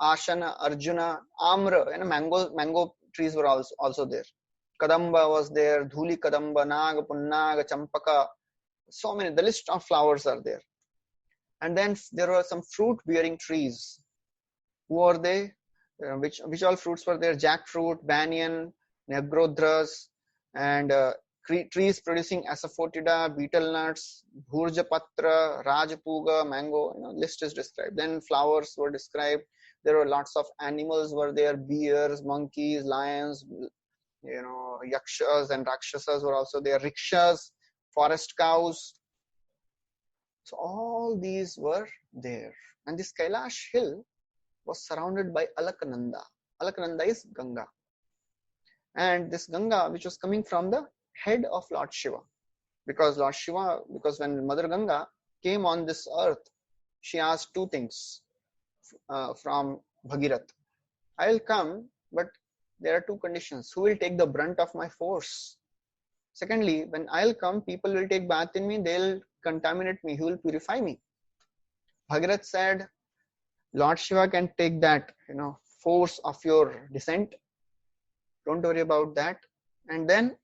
Ashana, Arjuna, Amra, and mango trees were also there. Kadamba was there, Dhuli Kadamba, Naga, Punnaga, Champaka, so many, the list of flowers are there. And then there were some fruit bearing trees. Who are they? Which all fruits were there? Jackfruit, banyan, negrodras, and trees producing asafoetida, betel nuts, bhurjapatra, rajpuga, mango. List is described. Then flowers were described. There were lots of animals were there: bears, monkeys, lions, yakshas and rakshasas were also there, rickshaws, forest cows. So all these were there. And this Kailash hill was surrounded by Alaknanda. Alaknanda is Ganga. And this Ganga, which was coming from the head of Lord Shiva. Because when Mother Ganga came on this earth, she asked two things from Bhagirath. I'll come, but there are two conditions. Who will take the brunt of my force? Secondly, when I'll come, people will take bath in me, they'll contaminate me, who will purify me? Bhagirath said, Lord Shiva can take that, force of your descent. Don't worry about that. And then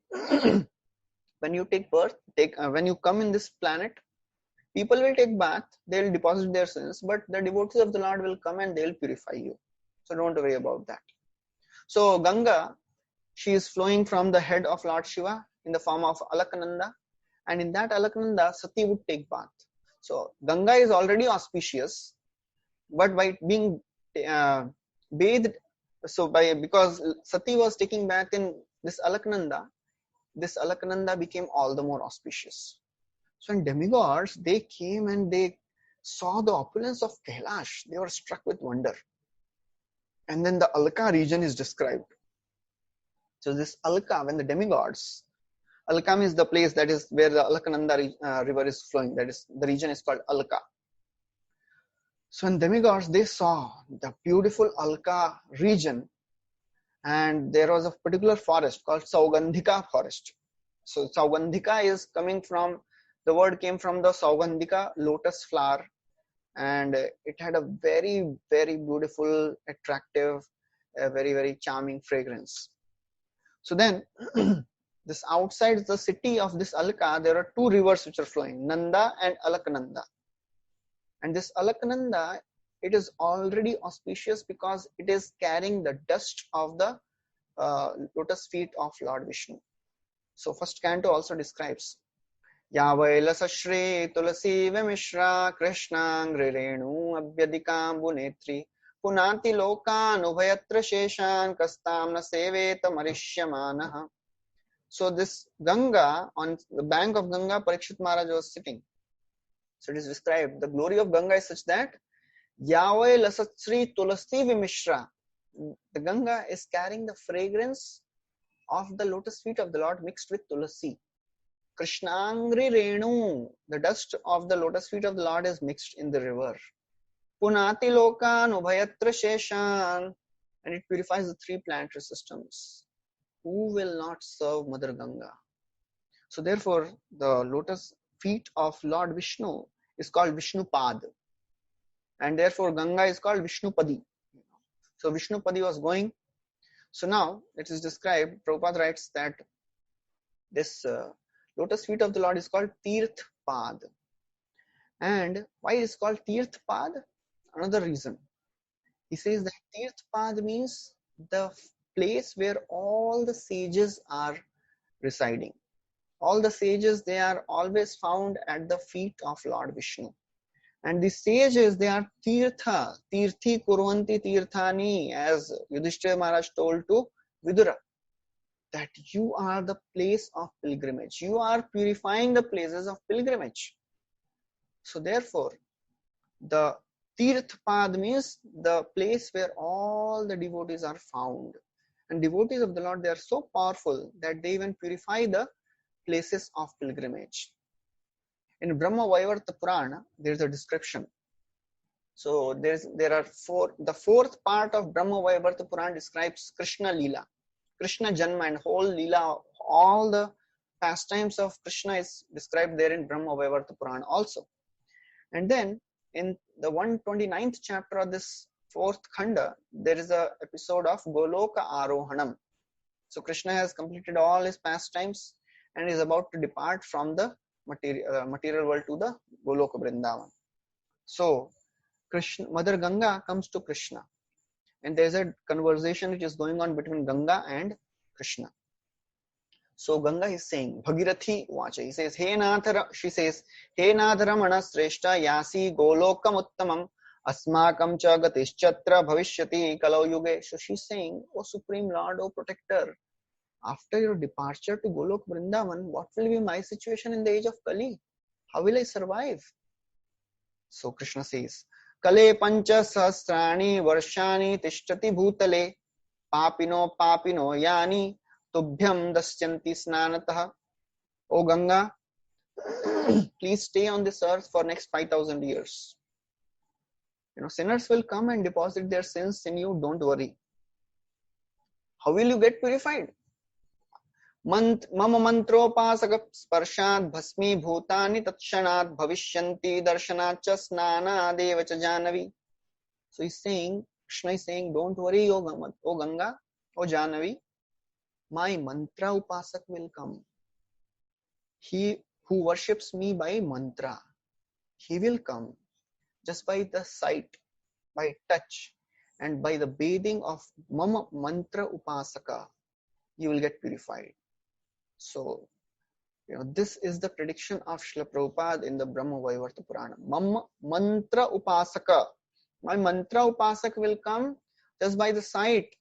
when you take birth, when you come in this planet, people will take bath, they'll deposit their sins, but the devotees of the Lord will come and they'll purify you. So don't worry about that. So Ganga, she is flowing from the head of Lord Shiva in the form of Alaknanda, and in that Alaknanda, Sati would take bath. So Ganga is already auspicious, but by being bathed, because Sati was taking bath in this Alaknanda became all the more auspicious. So when demigods, they came and they saw the opulence of Kailash, they were struck with wonder. And then the Alka region is described. So this Alka, when the demigods, Alka means the place that is where the Alaknanda river is flowing, that is, the region is called Alka. So when demigods, they saw the beautiful Alka region, and there was a particular forest called Saugandhika forest. So Saugandhika is coming from, the word came from the Saugandhika lotus flower, and it had a very, very beautiful, attractive, very, very charming fragrance. So then, this outside the city of this Alka, there are two rivers which are flowing, Nanda and Alaknanda. And this Alaknanda, it is already auspicious because it is carrying the dust of the lotus feet of Lord Vishnu. So first canto also describes Vilas Shri Tulasi Vimishra Krishnangri Renu Abhyadikam Bunetri Punati Lokan Ubhayatra Sheshan Kastamna Seveta Marishyamanaha. So this Ganga, on the bank of Ganga, Parikshit Maharaj was sitting. So it is described, the glory of Ganga is such that Vilas Shri Tulasi Vimishra, the Ganga is carrying the fragrance of the lotus feet of the Lord mixed with tulasi. Krishnangri Renu, the dust of the lotus feet of the Lord is mixed in the river. Punati Lokan Ubhayatra Sheshan, and it purifies the three planetary systems. Who will not serve Mother Ganga? So therefore, the lotus feet of Lord Vishnu is called Vishnupad, and therefore Ganga is called Vishnupadi. So Vishnupadi was going. So now it is described, Prabhupada writes that this lotus feet of the Lord is called Tirthpad. And why it is called Tirthpad? Another reason. He says that Tirthpad means the place where all the sages are residing. All the sages, they are always found at the feet of Lord Vishnu. And the sages, they are tirtha, tirthi kurvanti tirthani, as Yudhishthira Maharaj told to Vidura, that you are the place of pilgrimage. You are purifying the places of pilgrimage. So therefore, the Tirthpad means the place where all the devotees are found. And devotees of the Lord, they are so powerful that they even purify the places of pilgrimage. In Brahma Vaivarta Purana, there is a description. So there are the fourth part of Brahma Vaivarta Purana describes Krishna Leela, Krishna Janma, and whole Leela, all the pastimes of Krishna is described there in Brahma Vaivarta Purana also. And then in the 129th chapter of this fourth khanda, there is a episode of Goloka Arohanam. So Krishna has completed all his pastimes and is about to depart from the material world to the Goloka Vrindavan. So Mother Ganga comes to Krishna and there's a conversation which is going on between Ganga and Krishna. So Ganga is saying, Bhagirathi Vacha, he says, she says, He Nadharamana Sreshta Yasi Golokam Uttamam Asmakam Cha Gatischatra Bhavishyati Kalau Yuge. So she's saying, O Supreme Lord, O Protector, after your departure to Golok Vrindavan, what will be my situation in the age of Kali? How will I survive? So Krishna says, Kale Pancha Sahasrani Varshani Tishtati Bhutale Papino Yani Tubhyam Dasyanti Snanatah. O Ganga, please stay on this earth for next 5,000 years. Sinners will come and deposit their sins in you, don't worry. How will you get purified? Mama mantropasaka sparshat bhasmi bhutani tatshanat bhavishyanti darshanatcha snana devacha janavi. So Krishna is saying, don't worry, O Ganga, O Janavi, my mantra upasak will come. He who worships me by mantra, he will come just by the sight, by touch, and by the bathing of Mama mantra upasaka, you will get purified. So, this is the prediction of Srila Prabhupada in the Brahma Vaivarta Purana. Mama mantra upasaka, my mantra upasak will come just by the sight,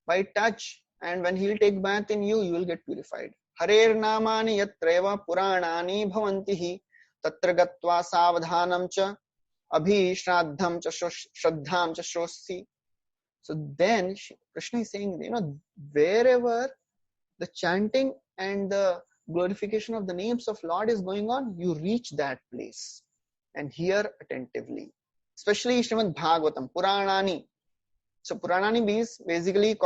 by touch, and when he'll take bath in you, you will get purified. Harer namani yatreva puranani bhavantihi tatra gatva savadhanam cha abhi shraddham cha shraddham cha shrosi. So then Krishna is saying, wherever the chanting and the glorification of the names of Lord is going on, you reach that place and hear attentively. Especially Srimad Bhagavatam, Puranani. So Puranani means basically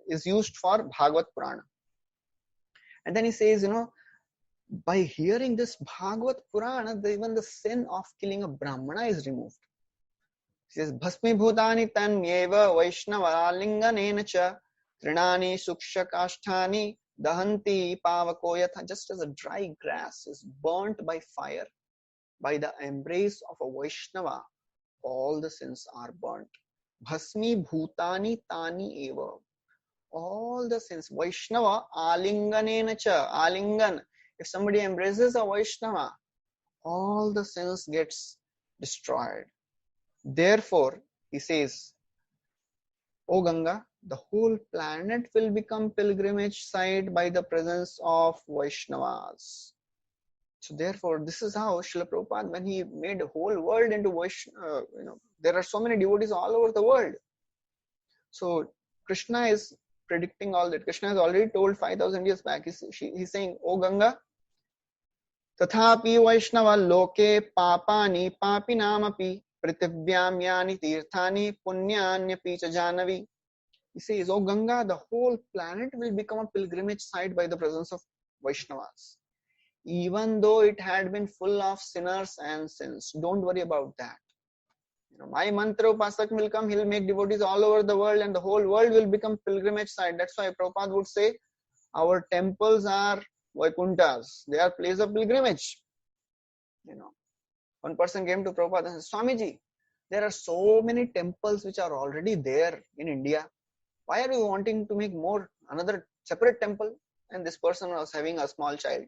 is used for Bhagavat Purana. And then he says, by hearing this Bhagavat Purana, even the sin of killing a Brahmana is removed. He says, Bhasmi Bhutani Tanyeva Vaishnava Linganena Cha Trinani Suksha Kasthani Dahanti Pavakoyatha. Just as a dry grass is burnt by fire, by the embrace of a Vaishnava, all the sins are burnt. Bhasmi Bhutani Tani Eva. All the sins. Vaishnava Alinganena Cha. Alingan. If somebody embraces a Vaishnava, all the sins gets destroyed. Therefore, he says, O Ganga, the whole planet will become pilgrimage site by the presence of Vaishnavas. So therefore, this is how Srila Prabhupada, when he made the whole world into Vaishnava, there are so many devotees all over the world. So Krishna is predicting all that. Krishna has already told 5,000 years back. He's saying, O Ganga, Tathapi Vaishnava loke papani papinamapi pritivyam yani tirthani punyanyapi cha janavi. He says, O Ganga, the whole planet will become a pilgrimage site by the presence of Vaishnavas. Even though it had been full of sinners and sins. Don't worry about that. My mantra upasak will come, he'll make devotees all over the world and the whole world will become pilgrimage site. That's why Prabhupada would say, our temples are Vaikunthas. They are place of pilgrimage. One person came to Prabhupada and said, Swamiji, there are so many temples which are already there in India. Why are you wanting to make another separate temple? And this person was having a small child.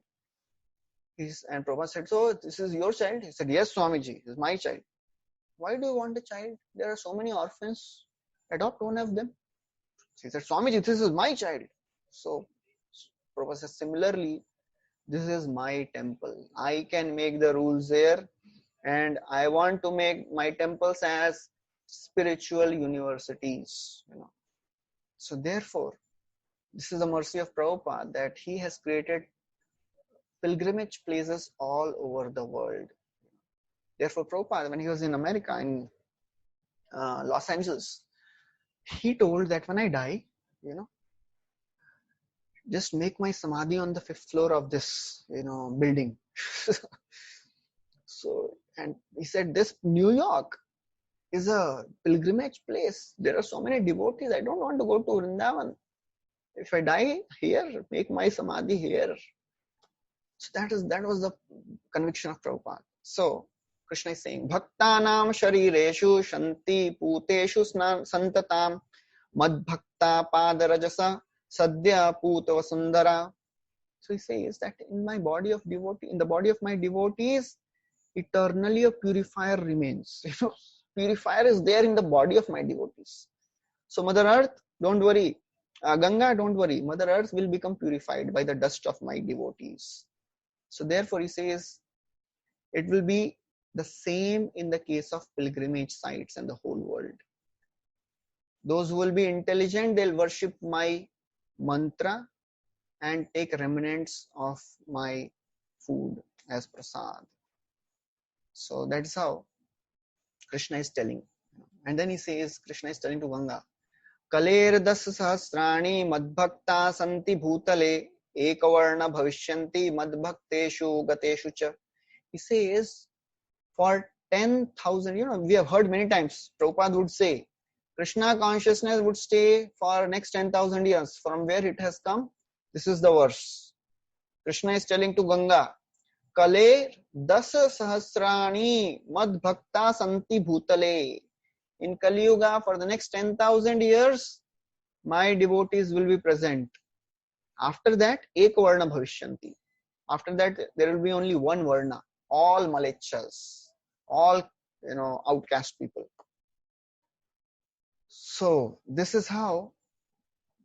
And Prabhupada said, so this is your child? He said, yes, Swamiji, this is my child. Why do you want a child? There are so many orphans. Adopt one of them. He said, Swamiji, this is my child. So Prabhupada says, similarly, this is my temple. I can make the rules there. And I want to make my temples as spiritual universities. So therefore, this is the mercy of Prabhupada that he has created pilgrimage places all over the world. Therefore, Prabhupada, when he was in America, in Los Angeles, he told that when I die, just make my samadhi on the 5th floor of this, building. So, and he said, this New York is a pilgrimage place. There are so many devotees. I don't want to go to Vrindavan. If I die here, make my samadhi here. So that was the conviction of Prabhupada. So Krishna is saying, Bhaktanam sharireshu shanti puteshu santatam mad bhakta padarajasa sadhya putava sundara. So he says that in my body of devotee, in the body of my devotees, eternally a purifier remains. Purifier is there in the body of my devotees. So Mother Earth, don't worry. Ganga, don't worry. Mother Earth will become purified by the dust of my devotees. So therefore he says, it will be the same in the case of pilgrimage sites and the whole world. Those who will be intelligent, they'll worship my mantra and take remnants of my food as prasad. So that's how Krishna is telling. And then he says, Krishna is telling to Ganga, Kaler das sahasrani madbhakta santi bhutale ekavarna bhavishyanti madbhakteshu gateshu cha. He says, for 10,000, we have heard many times, Prabhupada would say, Krishna consciousness would stay for next 10,000 years. From where it has come? This is the verse. Krishna is telling to Ganga, Kale dasa sahasrani mad bhakta santi bhutale. In Kali Yuga, for the next 10,000 years, my devotees will be present. After that, ek varna bhavishyanti. After that, there will be only one varna, all malechas, all outcast people. So this is how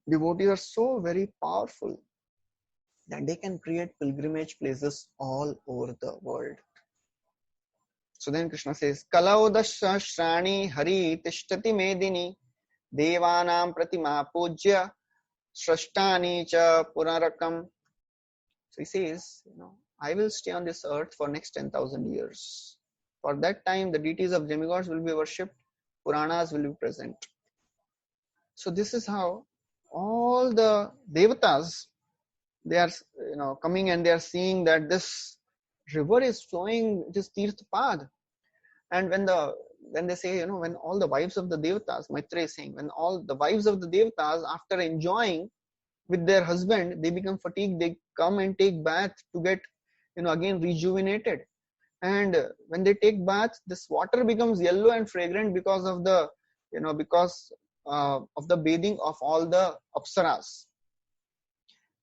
devotees are so very powerful that they can create pilgrimage places all over the world. So then Krishna says, Kalaudasha Shrani Hari Tishtati Medini Devanam Pratima Pujya Shrashtani Cha Punarakam. So he says, I will stay on this earth for next 10,000 years. For that time, the deities of demigods will be worshipped, Puranas will be present. So this is how all the devatas, they are coming and they are seeing that this river is flowing, it is Tirthapad. And when they say, when all the wives of the devatas, Maitreya is saying, when all the wives of the devatas, after enjoying with their husband, they become fatigued, they come and take bath to get, again rejuvenated. And when they take bath, this water becomes yellow and fragrant because of the, of the bathing of all the apsaras.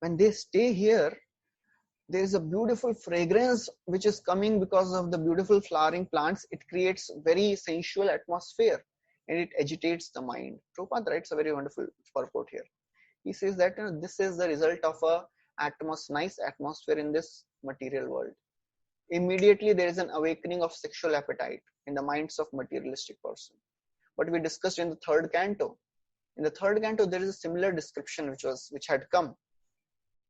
When they stay here, there is a beautiful fragrance which is coming because of the beautiful flowering plants. It creates very sensual atmosphere and it agitates the mind. Prabhupada writes a very wonderful purport here. He says that this is the result of a nice atmosphere in this material world. Immediately there is an awakening of sexual appetite in the minds of materialistic person. But we discussed in the third canto. In the third canto, there is a similar description which had come.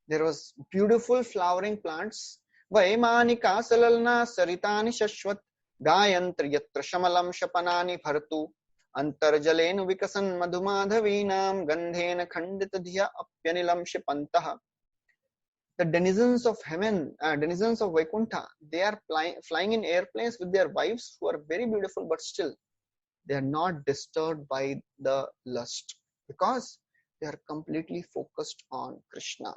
There was beautiful flowering plants. Vaimanika salalna saritani shashwat gayantri yatra shamalam shapanani bhartu antarjalenu vikasan madhumadhavinam gandhena khandita dhiya apyanilam shipantaha. The denizens of heaven, denizens of Vaikuntha, they are flying in airplanes with their wives who are very beautiful, but still they are not disturbed by the lust because they are completely focused on Krishna.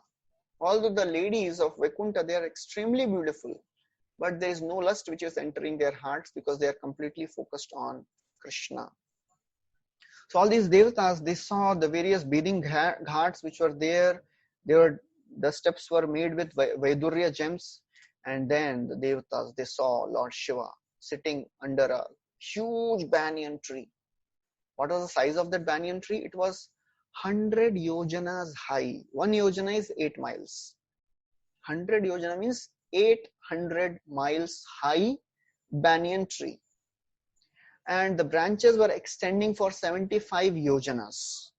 Although the ladies of Vaikuntha, they are extremely beautiful, but there is no lust which is entering their hearts because they are completely focused on Krishna. So all these devatas, they saw the various bathing ghats which were there. The steps were made with Vaidurya gems, and then the devatas, they saw Lord Shiva sitting under a huge banyan tree. What was the size of that banyan tree? It was 100 yojanas high. 1 yojana is 8 miles. 100 yojana means 800 miles high banyan tree. And the branches were extending for 75 yojanas.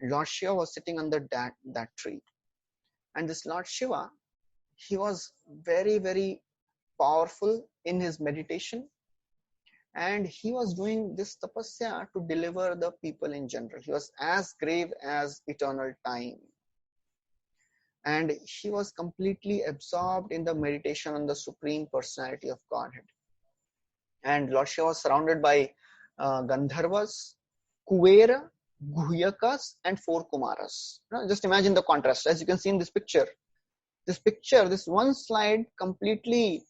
Lord Shiva was sitting under that tree. And this Lord Shiva, he was very, very powerful in his meditation. And he was doing this tapasya to deliver the people in general. He was as grave as eternal time. And he was completely absorbed in the meditation on the Supreme Personality of Godhead. And Lord Shiva was surrounded by Gandharvas, Kuvera, Guhyakas, and 4 Kumaras. Just imagine the contrast. As you can see in this picture, this one slide completely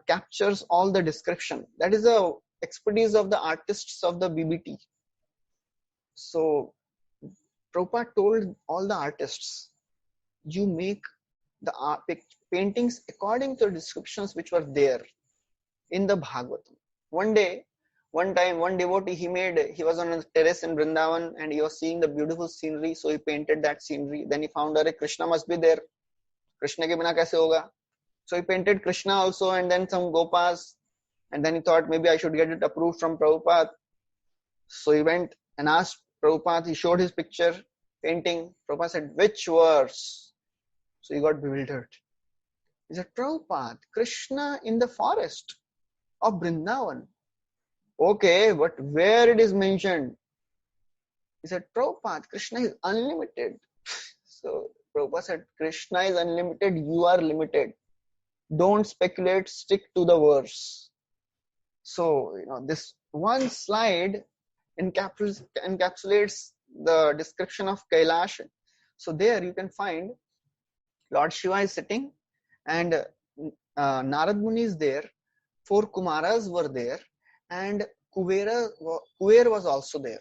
captures all the description. That is the expertise of the artists of the BBT. So Prabhupada told all the artists, you make the paintings according to the descriptions which were there in the Bhagavatam. One time, one devotee, he was on a terrace in Vrindavan and he was seeing the beautiful scenery, so he painted that scenery. Then he found that Krishna must be there. Krishna ke bina kaise hoga? So he painted Krishna also and then some Gopas. And then he thought maybe I should get it approved from Prabhupada. So he went and asked Prabhupada, he showed his picture, painting. Prabhupada said, which verse? So he got bewildered. He said, Prabhupada, Krishna in the forest of Vrindavan. Okay, but where it is mentioned? He said, Prabhupada, Krishna is unlimited. So Prabhupada said, Krishna is unlimited, you are limited. Don't speculate, stick to the verse. So, this one slide encapsulates the description of Kailash. So there you can find Lord Shiva is sitting and Narad Muni is there, 4 Kumaras were there and Kuber was also there.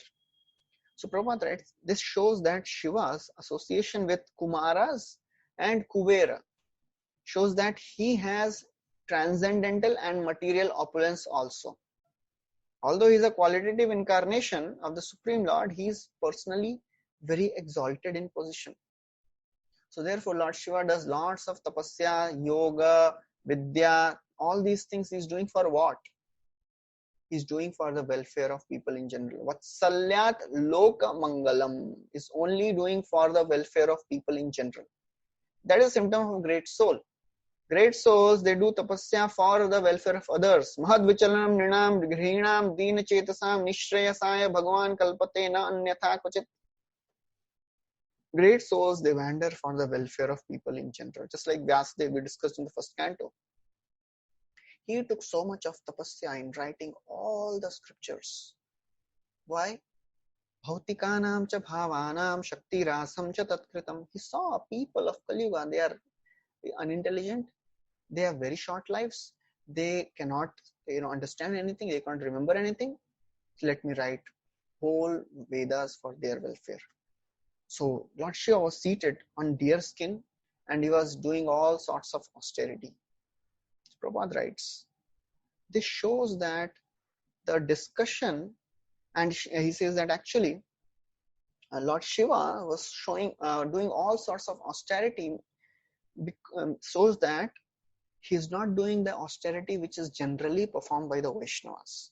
So Prabhupada writes, this shows that Shiva's association with Kumaras and Kubera shows that he has transcendental and material opulence also. Although he is a qualitative incarnation of the Supreme Lord, he is personally very exalted in position. So therefore Lord Shiva does lots of tapasya, yoga, vidya, all these things he is doing for what? He is doing for the welfare of people in general. Vatsalyat loka mangalam is only doing for the welfare of people in general. That is a symptom of a great soul. Great souls, they do tapasya for the welfare of others. Mahad vichalanam nrinam grinam dina chetasam nishrayasaya bhagavan kalpate na anyatha kvachit. Great souls, they wander for the welfare of people in general. Just like Vyasadeva we discussed in the first canto. He took so much of tapasya in writing all the scriptures. Why? Bhautikanam cha bhavanam shakti rasam cha tatkritam. He saw people of Kali Yuga, they are unintelligent, they have very short lives, they cannot understand anything, they can't remember anything. Let me write whole Vedas for their welfare. So Lord Shiva was seated on deer skin and he was doing all sorts of austerity. Prabhupada writes, this shows that the discussion, and he says that actually Lord Shiva was doing all sorts of austerity, shows that he is not doing the austerity which is generally performed by the Vaishnavas.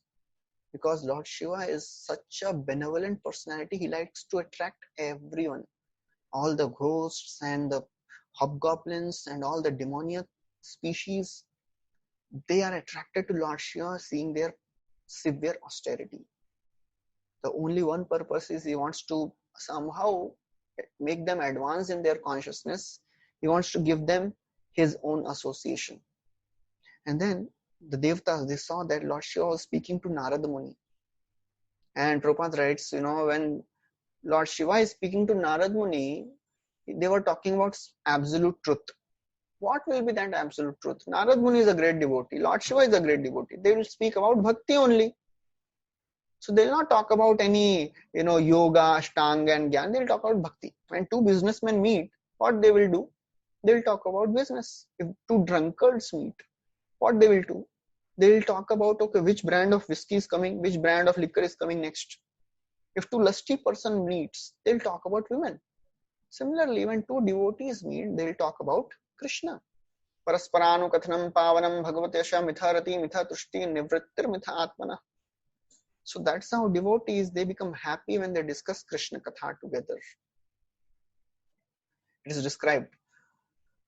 Because Lord Shiva is such a benevolent personality, he likes to attract everyone. All the ghosts and the hobgoblins and all the demoniac species, they are attracted to Lord Shiva seeing their severe austerity. The only one purpose is he wants to somehow make them advance in their consciousness. He wants to give them his own association. And then the Devatas, they saw that Lord Shiva was speaking to Narada Muni. And Prabhupada writes, when Lord Shiva is speaking to Narada Muni, they were talking about absolute truth. What will be that absolute truth? Narada Muni is a great devotee. Lord Shiva is a great devotee. They will speak about bhakti only. So they will not talk about any, yoga, ashtanga and gyan. They will talk about bhakti. When 2 businessmen meet, what they will do? They will talk about business. If 2 drunkards meet, what they will do? They will talk about, okay, which brand of whiskey is coming, which brand of liquor is coming next. If 2 lusty person meets, they will talk about women. Similarly, when 2 devotees meet, they will talk about Krishna. Parasparanu kathanam pavanam bhagavatesha mitharati mithatushti nivrittir mitha atmana. So that's how devotees, they become happy when they discuss Krishna Katha together. It is described.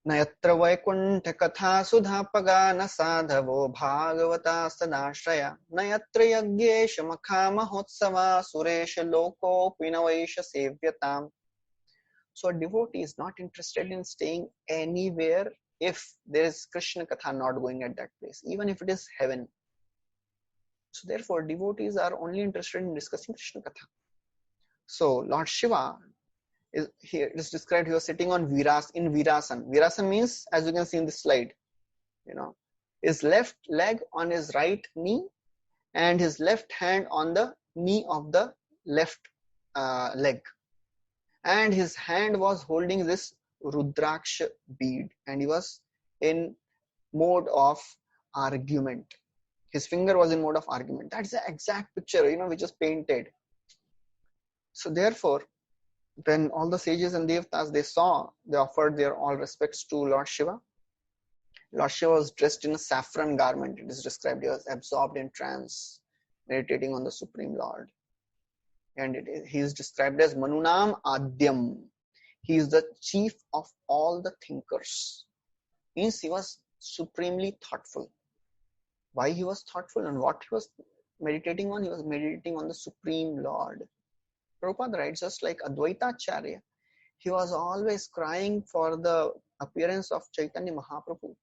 Nayatra Vaikuntha Katha Sudhapagana Sadhavo Bhagavata Sadashraya Nayatra Yagyesha Makha Mahotsava Suresha Loko Pinavaisha Sevyatam. So a devotee is not interested in staying anywhere if there is Krishna Katha not going at that place, even if it is heaven. So therefore devotees are only interested in discussing Krishna Katha. So Lord Shiva is here, it is described, he was sitting on Viras in Virasan. Virasan means, as you can see in this slide, his left leg on his right knee, and his left hand on the knee of the left leg. And his hand was holding this Rudraksha bead, and he was in mode of argument. His finger was in mode of argument. That's the exact picture, which is painted. So therefore, when all the sages and devtas they offered their all respects to Lord Shiva. Lord Shiva was dressed in a saffron garment. It is described he was absorbed in trance, meditating on the Supreme Lord. And he is described as Manunam Adyam. He is the chief of all the thinkers. Means he was supremely thoughtful. Why he was thoughtful and what he was meditating on? He was meditating on the Supreme Lord. Prabhupada writes, just like Advaita Acharya, he was always crying for the appearance of Chaitanya Mahaprabhu.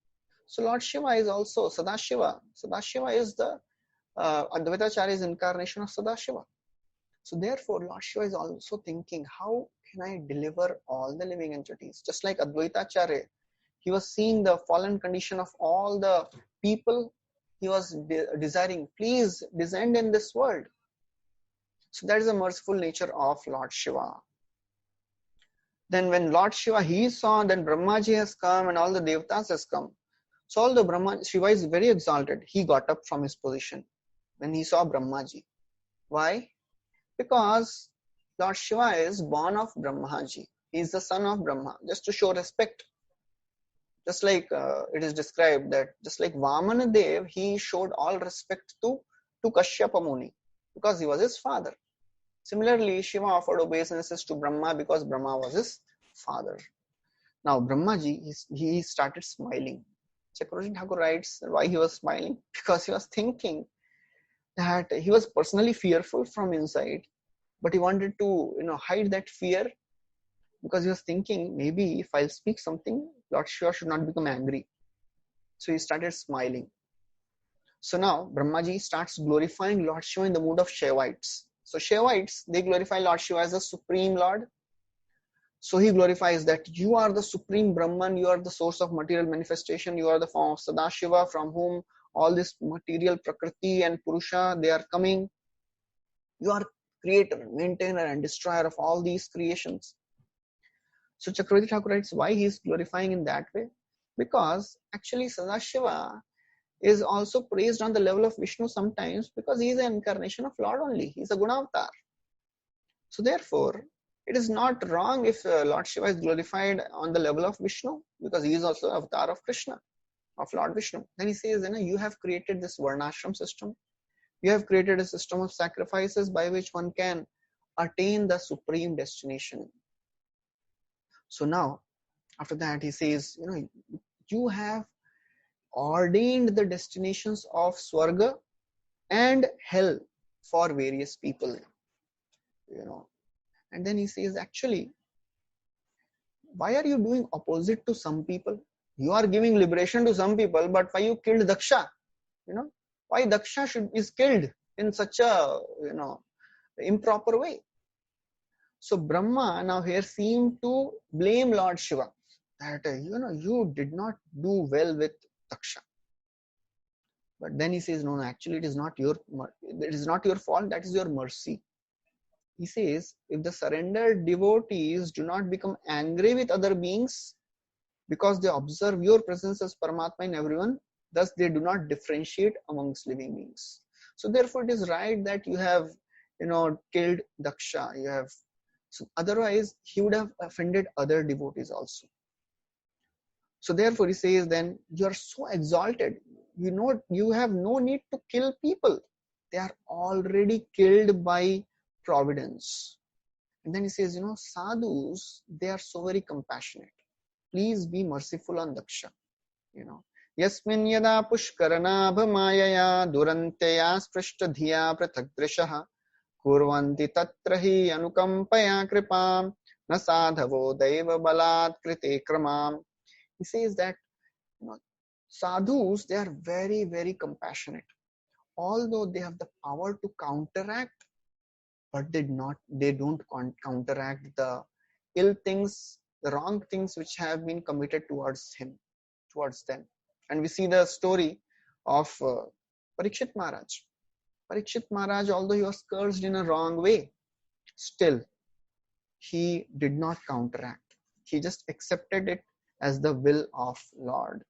So Lord Shiva is also Sadashiva. Sadashiva is the Advaita Acharya's incarnation of Sadashiva. So therefore, Lord Shiva is also thinking, how can I deliver all the living entities? Just like Advaita Acharya, he was seeing the fallen condition of all the people. He was desiring, please descend in this world. So that is the merciful nature of Lord Shiva. Then when Lord Shiva, he saw that Brahmaji has come and all the Devtas has come. So all the Shiva is very exalted. He got up from his position when he saw Brahmaji. Why? Because Lord Shiva is born of Brahmaji. He is the son of Brahma, just to show respect. Just like it is described that just like Vamana Dev, he showed all respect to Kashyapa Muni because he was his father. Similarly, Shiva offered obeisances to Brahma because Brahma was his father. Now Brahmaji, he started smiling. Chakravarti Thakur writes why he was smiling, because he was thinking that he was personally fearful from inside, but he wanted to hide that fear, because he was thinking maybe if I'll speak something, Lord Shiva should not become angry. So he started smiling. So now Brahmaji starts glorifying Lord Shiva in the mood of Shaivites. So Shaivites, they glorify Lord Shiva as the Supreme Lord. So he glorifies that you are the Supreme Brahman, you are the source of material manifestation, you are the form of Sadashiva from whom all this material Prakriti and Purusha, they are coming. You are creator, maintainer and destroyer of all these creations. So Chakravarti Thakur writes why he is glorifying in that way. Because actually Sadashiva is also praised on the level of Vishnu sometimes, because he is an incarnation of Lord only. He is a Gunavatar. So therefore, it is not wrong if Lord Shiva is glorified on the level of Vishnu, because he is also avatar of Krishna, of Lord Vishnu. Then he says, you have created this Varnashram system. You have created a system of sacrifices by which one can attain the supreme destination. So now, after that, he says, you have ordained the destinations of Swarga and hell for various people. And then he says, actually, why are you doing opposite to some people? You are giving liberation to some people, but why you killed Daksha? Why Daksha is killed in such a improper way? So Brahma now here seemed to blame Lord Shiva that you did not do well with Daksha. But then he says, no, actually it is not your fault, that is your mercy. He says, if the surrendered devotees do not become angry with other beings because they observe your presence as Paramatma in everyone, thus they do not differentiate amongst living beings. So therefore it is right that you have killed Daksha. So otherwise he would have offended other devotees also. So therefore he says, then you are so exalted. You have no need to kill people. They are already killed by providence. And then he says, sadhus, they are so very compassionate. Please be merciful on Daksha. Yasmin yada pushkaranabha mayaya durantaya sprishta dhiya prathagdrishaha kurvanti tatrahi anukampaya kripam na sadhavo daiva balat krite kramam. He says that sadhus, they are very, very compassionate. Although they have the power to counteract, but they don't counteract the ill things, the wrong things which have been committed towards them. And we see the story of Parikshit Maharaj. Parikshit Maharaj, although he was cursed in a wrong way, still he did not counteract. He just accepted it as the will of Lord.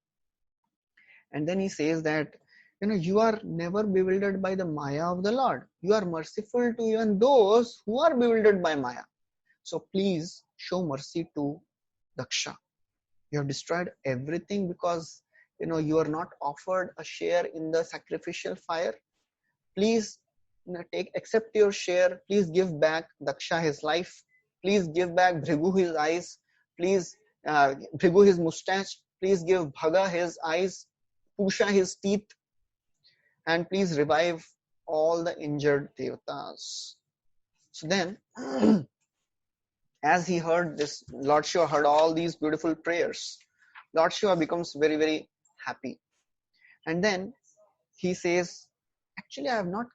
And then he says that, you are never bewildered by the Maya of the Lord. You are merciful to even those who are bewildered by Maya. So please show mercy to Daksha. You have destroyed everything because, you are not offered a share in the sacrificial fire. Please accept your share. Please give back Daksha his life. Please give back Bhrigu his eyes. Please Bhrigu his mustache. Please give Bhaga his eyes. Pusha his teeth. And please revive all the injured devatas. So then, as he heard this, Lord Shiva heard all these beautiful prayers. Lord Shiva becomes very, very happy. And then he says, actually, I have not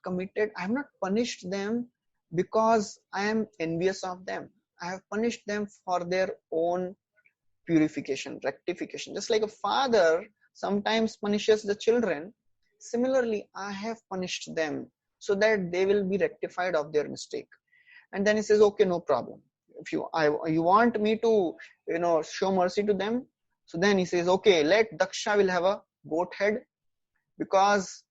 punished them because I am envious of them. I have punished them for their own purification, rectification. Just like a father sometimes punishes the children, similarly, I have punished them so that they will be rectified of their mistake. And then he says, okay, no problem. If you want me to, show mercy to them, so then he says, okay, let Daksha will have a goat head because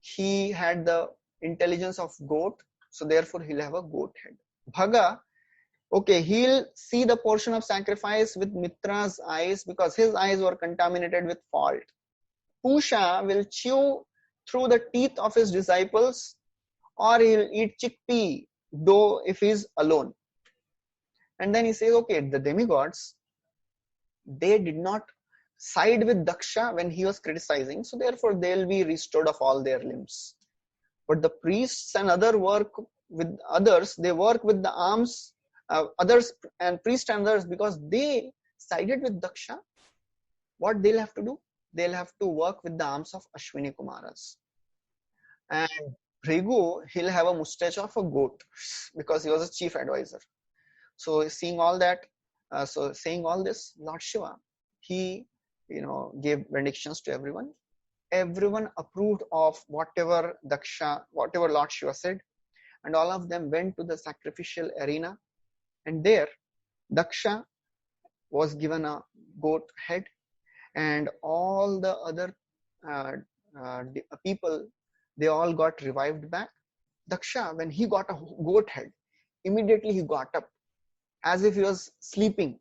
he had the intelligence of goat, so therefore he'll have a goat head. Bhaga, okay, he'll see the portion of sacrifice with Mitra's eyes because his eyes were contaminated with fault. Pusha will chew through the teeth of his disciples, or he'll eat chickpea dough if he's alone. And then he says, okay, the demigods, they did not side with Daksha when he was criticizing, so therefore they'll be restored of all their limbs. But the priests and they work with the arms, others and priests and others, because they sided with Daksha. What they'll have to do? They'll have to work with the arms of Ashwini Kumaras. And Bhrigu, he'll have a mustache of a goat because he was a chief advisor. So seeing all that, saying all this, Lord Shiva, he gave benedictions to everyone. Everyone approved of whatever Lord Shiva said, and all of them went to the sacrificial arena. And there, Daksha was given a goat head, and all the other people, they all got revived back. Daksha, when he got a goat head, immediately he got up as if he was sleeping,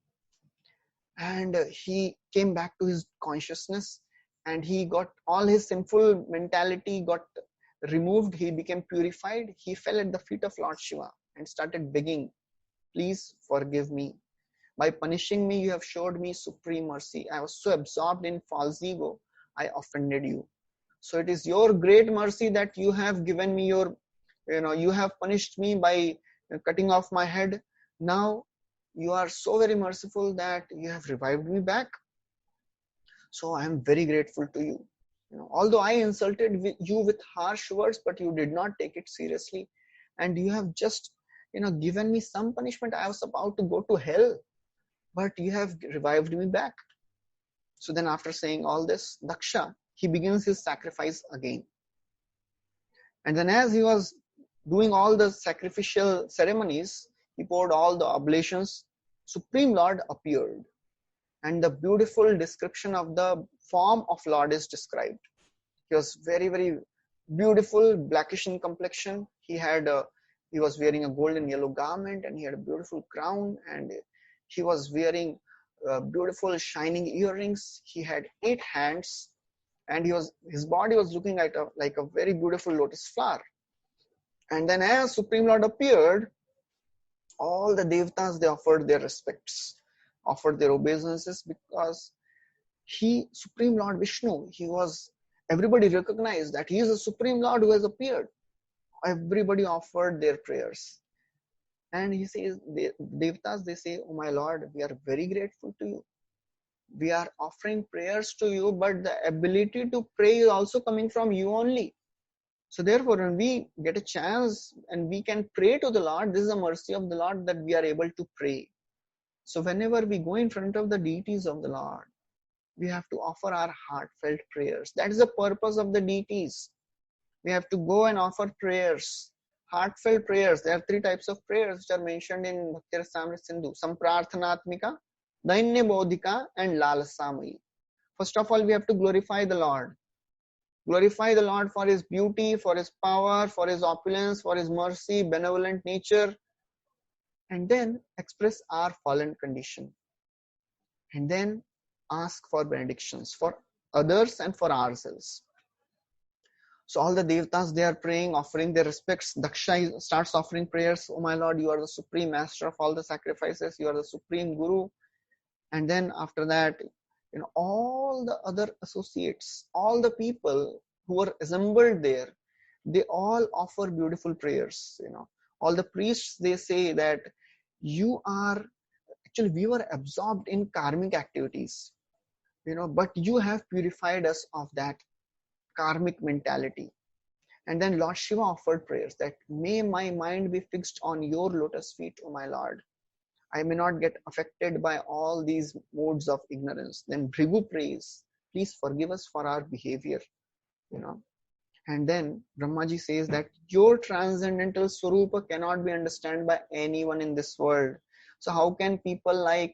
and he came back to his consciousness, and he got all his sinful mentality got removed. He became purified. He fell at the feet of Lord Shiva and started begging, please forgive me. By punishing me, you have showed me supreme mercy. I was so absorbed in false ego, I offended you. So it is your great mercy that you have given me you have punished me by cutting off my head. Now you are so very merciful that you have revived me back. So I am very grateful to you. Although I insulted you with harsh words, but you did not take it seriously. And you have just, given me some punishment. I was about to go to hell, but you have revived me back. So then after saying all this, Daksha, he begins his sacrifice again. And then as he was doing all the sacrificial ceremonies, he poured all the oblations. Supreme Lord appeared. And the beautiful description of the form of Lord is described. He was very, very beautiful, blackish in complexion. He was wearing a golden yellow garment, and he had a beautiful crown, and he was wearing beautiful shining earrings. He had 8 hands, and his body was looking like a very beautiful lotus flower. And then as Supreme Lord appeared, all the devatas, they offered their respects, offered their obeisances, because Supreme Lord Vishnu, everybody recognized that he is the Supreme Lord who has appeared. Everybody offered their prayers. And he says, the devatas, they say, oh my Lord, we are very grateful to you. We are offering prayers to you, but the ability to pray is also coming from you only. So therefore, when we get a chance and we can pray to the Lord, this is a mercy of the Lord that we are able to pray. So whenever we go in front of the deities of the Lord, we have to offer our heartfelt prayers. That is the purpose of the deities. We have to go and offer prayers, heartfelt prayers. There are three types of prayers which are mentioned in Bhakti Rasamrita Sindhu: Samprarthanatmika, Dainya Bodhika, and Lalasamai. First of all, we have to glorify the Lord. Glorify the Lord for His beauty, for His power, for His opulence, for His mercy, benevolent nature, and then express our fallen condition. And then ask for benedictions for others and for ourselves. So all the devatas, they are praying, offering their respects. Daksha starts offering prayers. Oh my Lord, you are the supreme master of all the sacrifices. You are the supreme guru. And then after that, all the other associates, all the people who are assembled there, they all offer beautiful prayers. All the priests, they say that we were absorbed in karmic activities, but you have purified us of that karmic mentality. And then Lord Shiva offered prayers that may my mind be fixed on your lotus feet, O my Lord. I may not get affected by all these modes of ignorance. Then Bhrigu prays, please forgive us for our behavior. And then Brahmaji says that your transcendental Swarupa cannot be understood by anyone in this world. So how can people like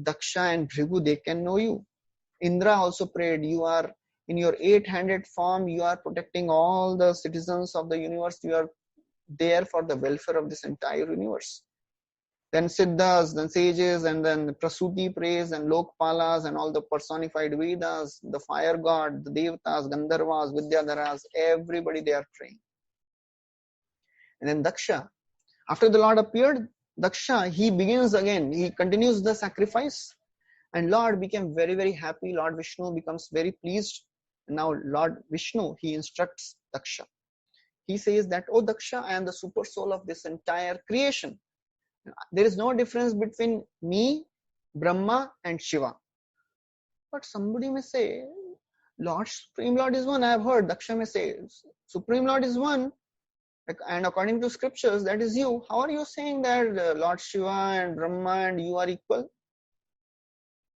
Daksha and Bhrigu, they can know you? Indra also prayed, you are in your 8-handed form, you are protecting all the citizens of the universe. You are there for the welfare of this entire universe. Then Siddhas, then sages, and then Prasuti prays, and Lokpalas, and all the personified Vedas, the fire god, the Devatas, Gandharvas, Vidyadharas, everybody they are praying. And then Daksha, after the Lord appeared, Daksha, he begins again, he continues the sacrifice, and Lord became very, very happy. Lord Vishnu becomes very pleased. Now Lord Vishnu, he instructs Daksha. He says that, oh Daksha, I am the super soul of this entire creation. There is no difference between me, Brahma, and Shiva. But somebody may say, Lord, Supreme Lord is one. I have heard Daksha may say, Supreme Lord is one. And according to scriptures, that is you. How are you saying that Lord Shiva and Brahma and you are equal?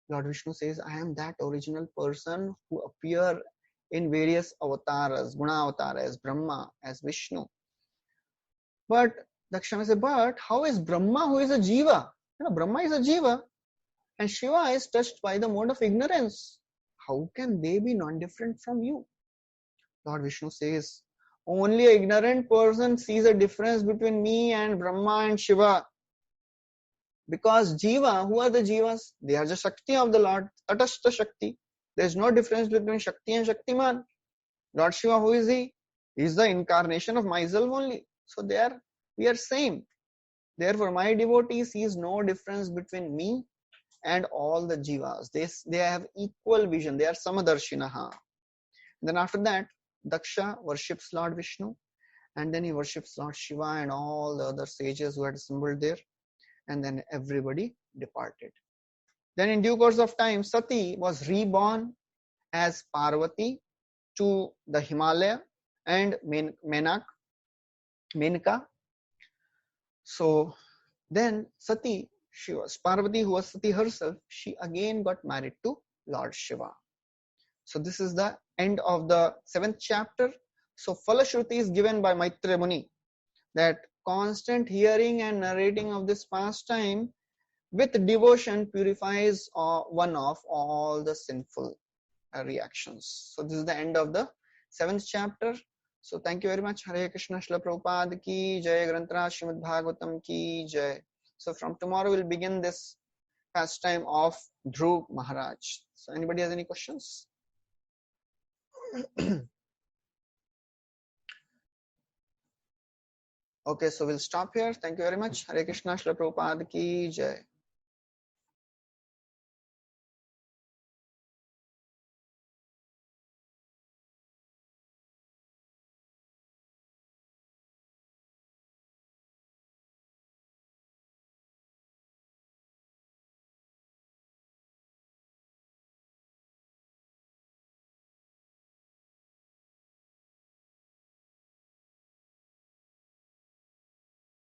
Lord Vishnu says, I am that original person who appear in various avatars, Guna avatar, as Brahma, as Vishnu. But Daksha may say, but how is Brahma, who is a Jiva? Brahma is a Jiva and Shiva is touched by the mode of ignorance. How can they be non-different from you? Lord Vishnu says, only an ignorant person sees a difference between me and Brahma and Shiva. Because Jiva, who are the Jivas? They are the Shakti of the Lord, Tatashta Shakti. There is no difference between Shakti and Shaktiman. Lord Shiva, who is he? He is the incarnation of myself only. So we are same. Therefore, my devotee sees no difference between me and all the Jivas. They have equal vision. They are Samadarshinaha. Then after that, Daksha worships Lord Vishnu, and then he worships Lord Shiva and all the other sages who had assembled there, and then everybody departed. Then in due course of time, Sati was reborn as Parvati to the Himalaya and Menaka. So then Sati, she was Parvati, who was Sati herself, she again got married to Lord Shiva. So this is the end of the 7th chapter. So Falashruti is given by Maitreya Muni that constant hearing and narrating of this pastime with devotion purifies one of all the sinful reactions. So this is the end of the 7th chapter. So thank you very much. Hare Krishna, Srila Prabhupada ki jai, Granthra Srimad Bhagavatam ki jai. So from tomorrow we'll begin this pastime of Dhruv Maharaj. So anybody has any questions? Okay, so we'll stop here. Thank you very much. Hare Krishna, Srila Prabhupada ki jai.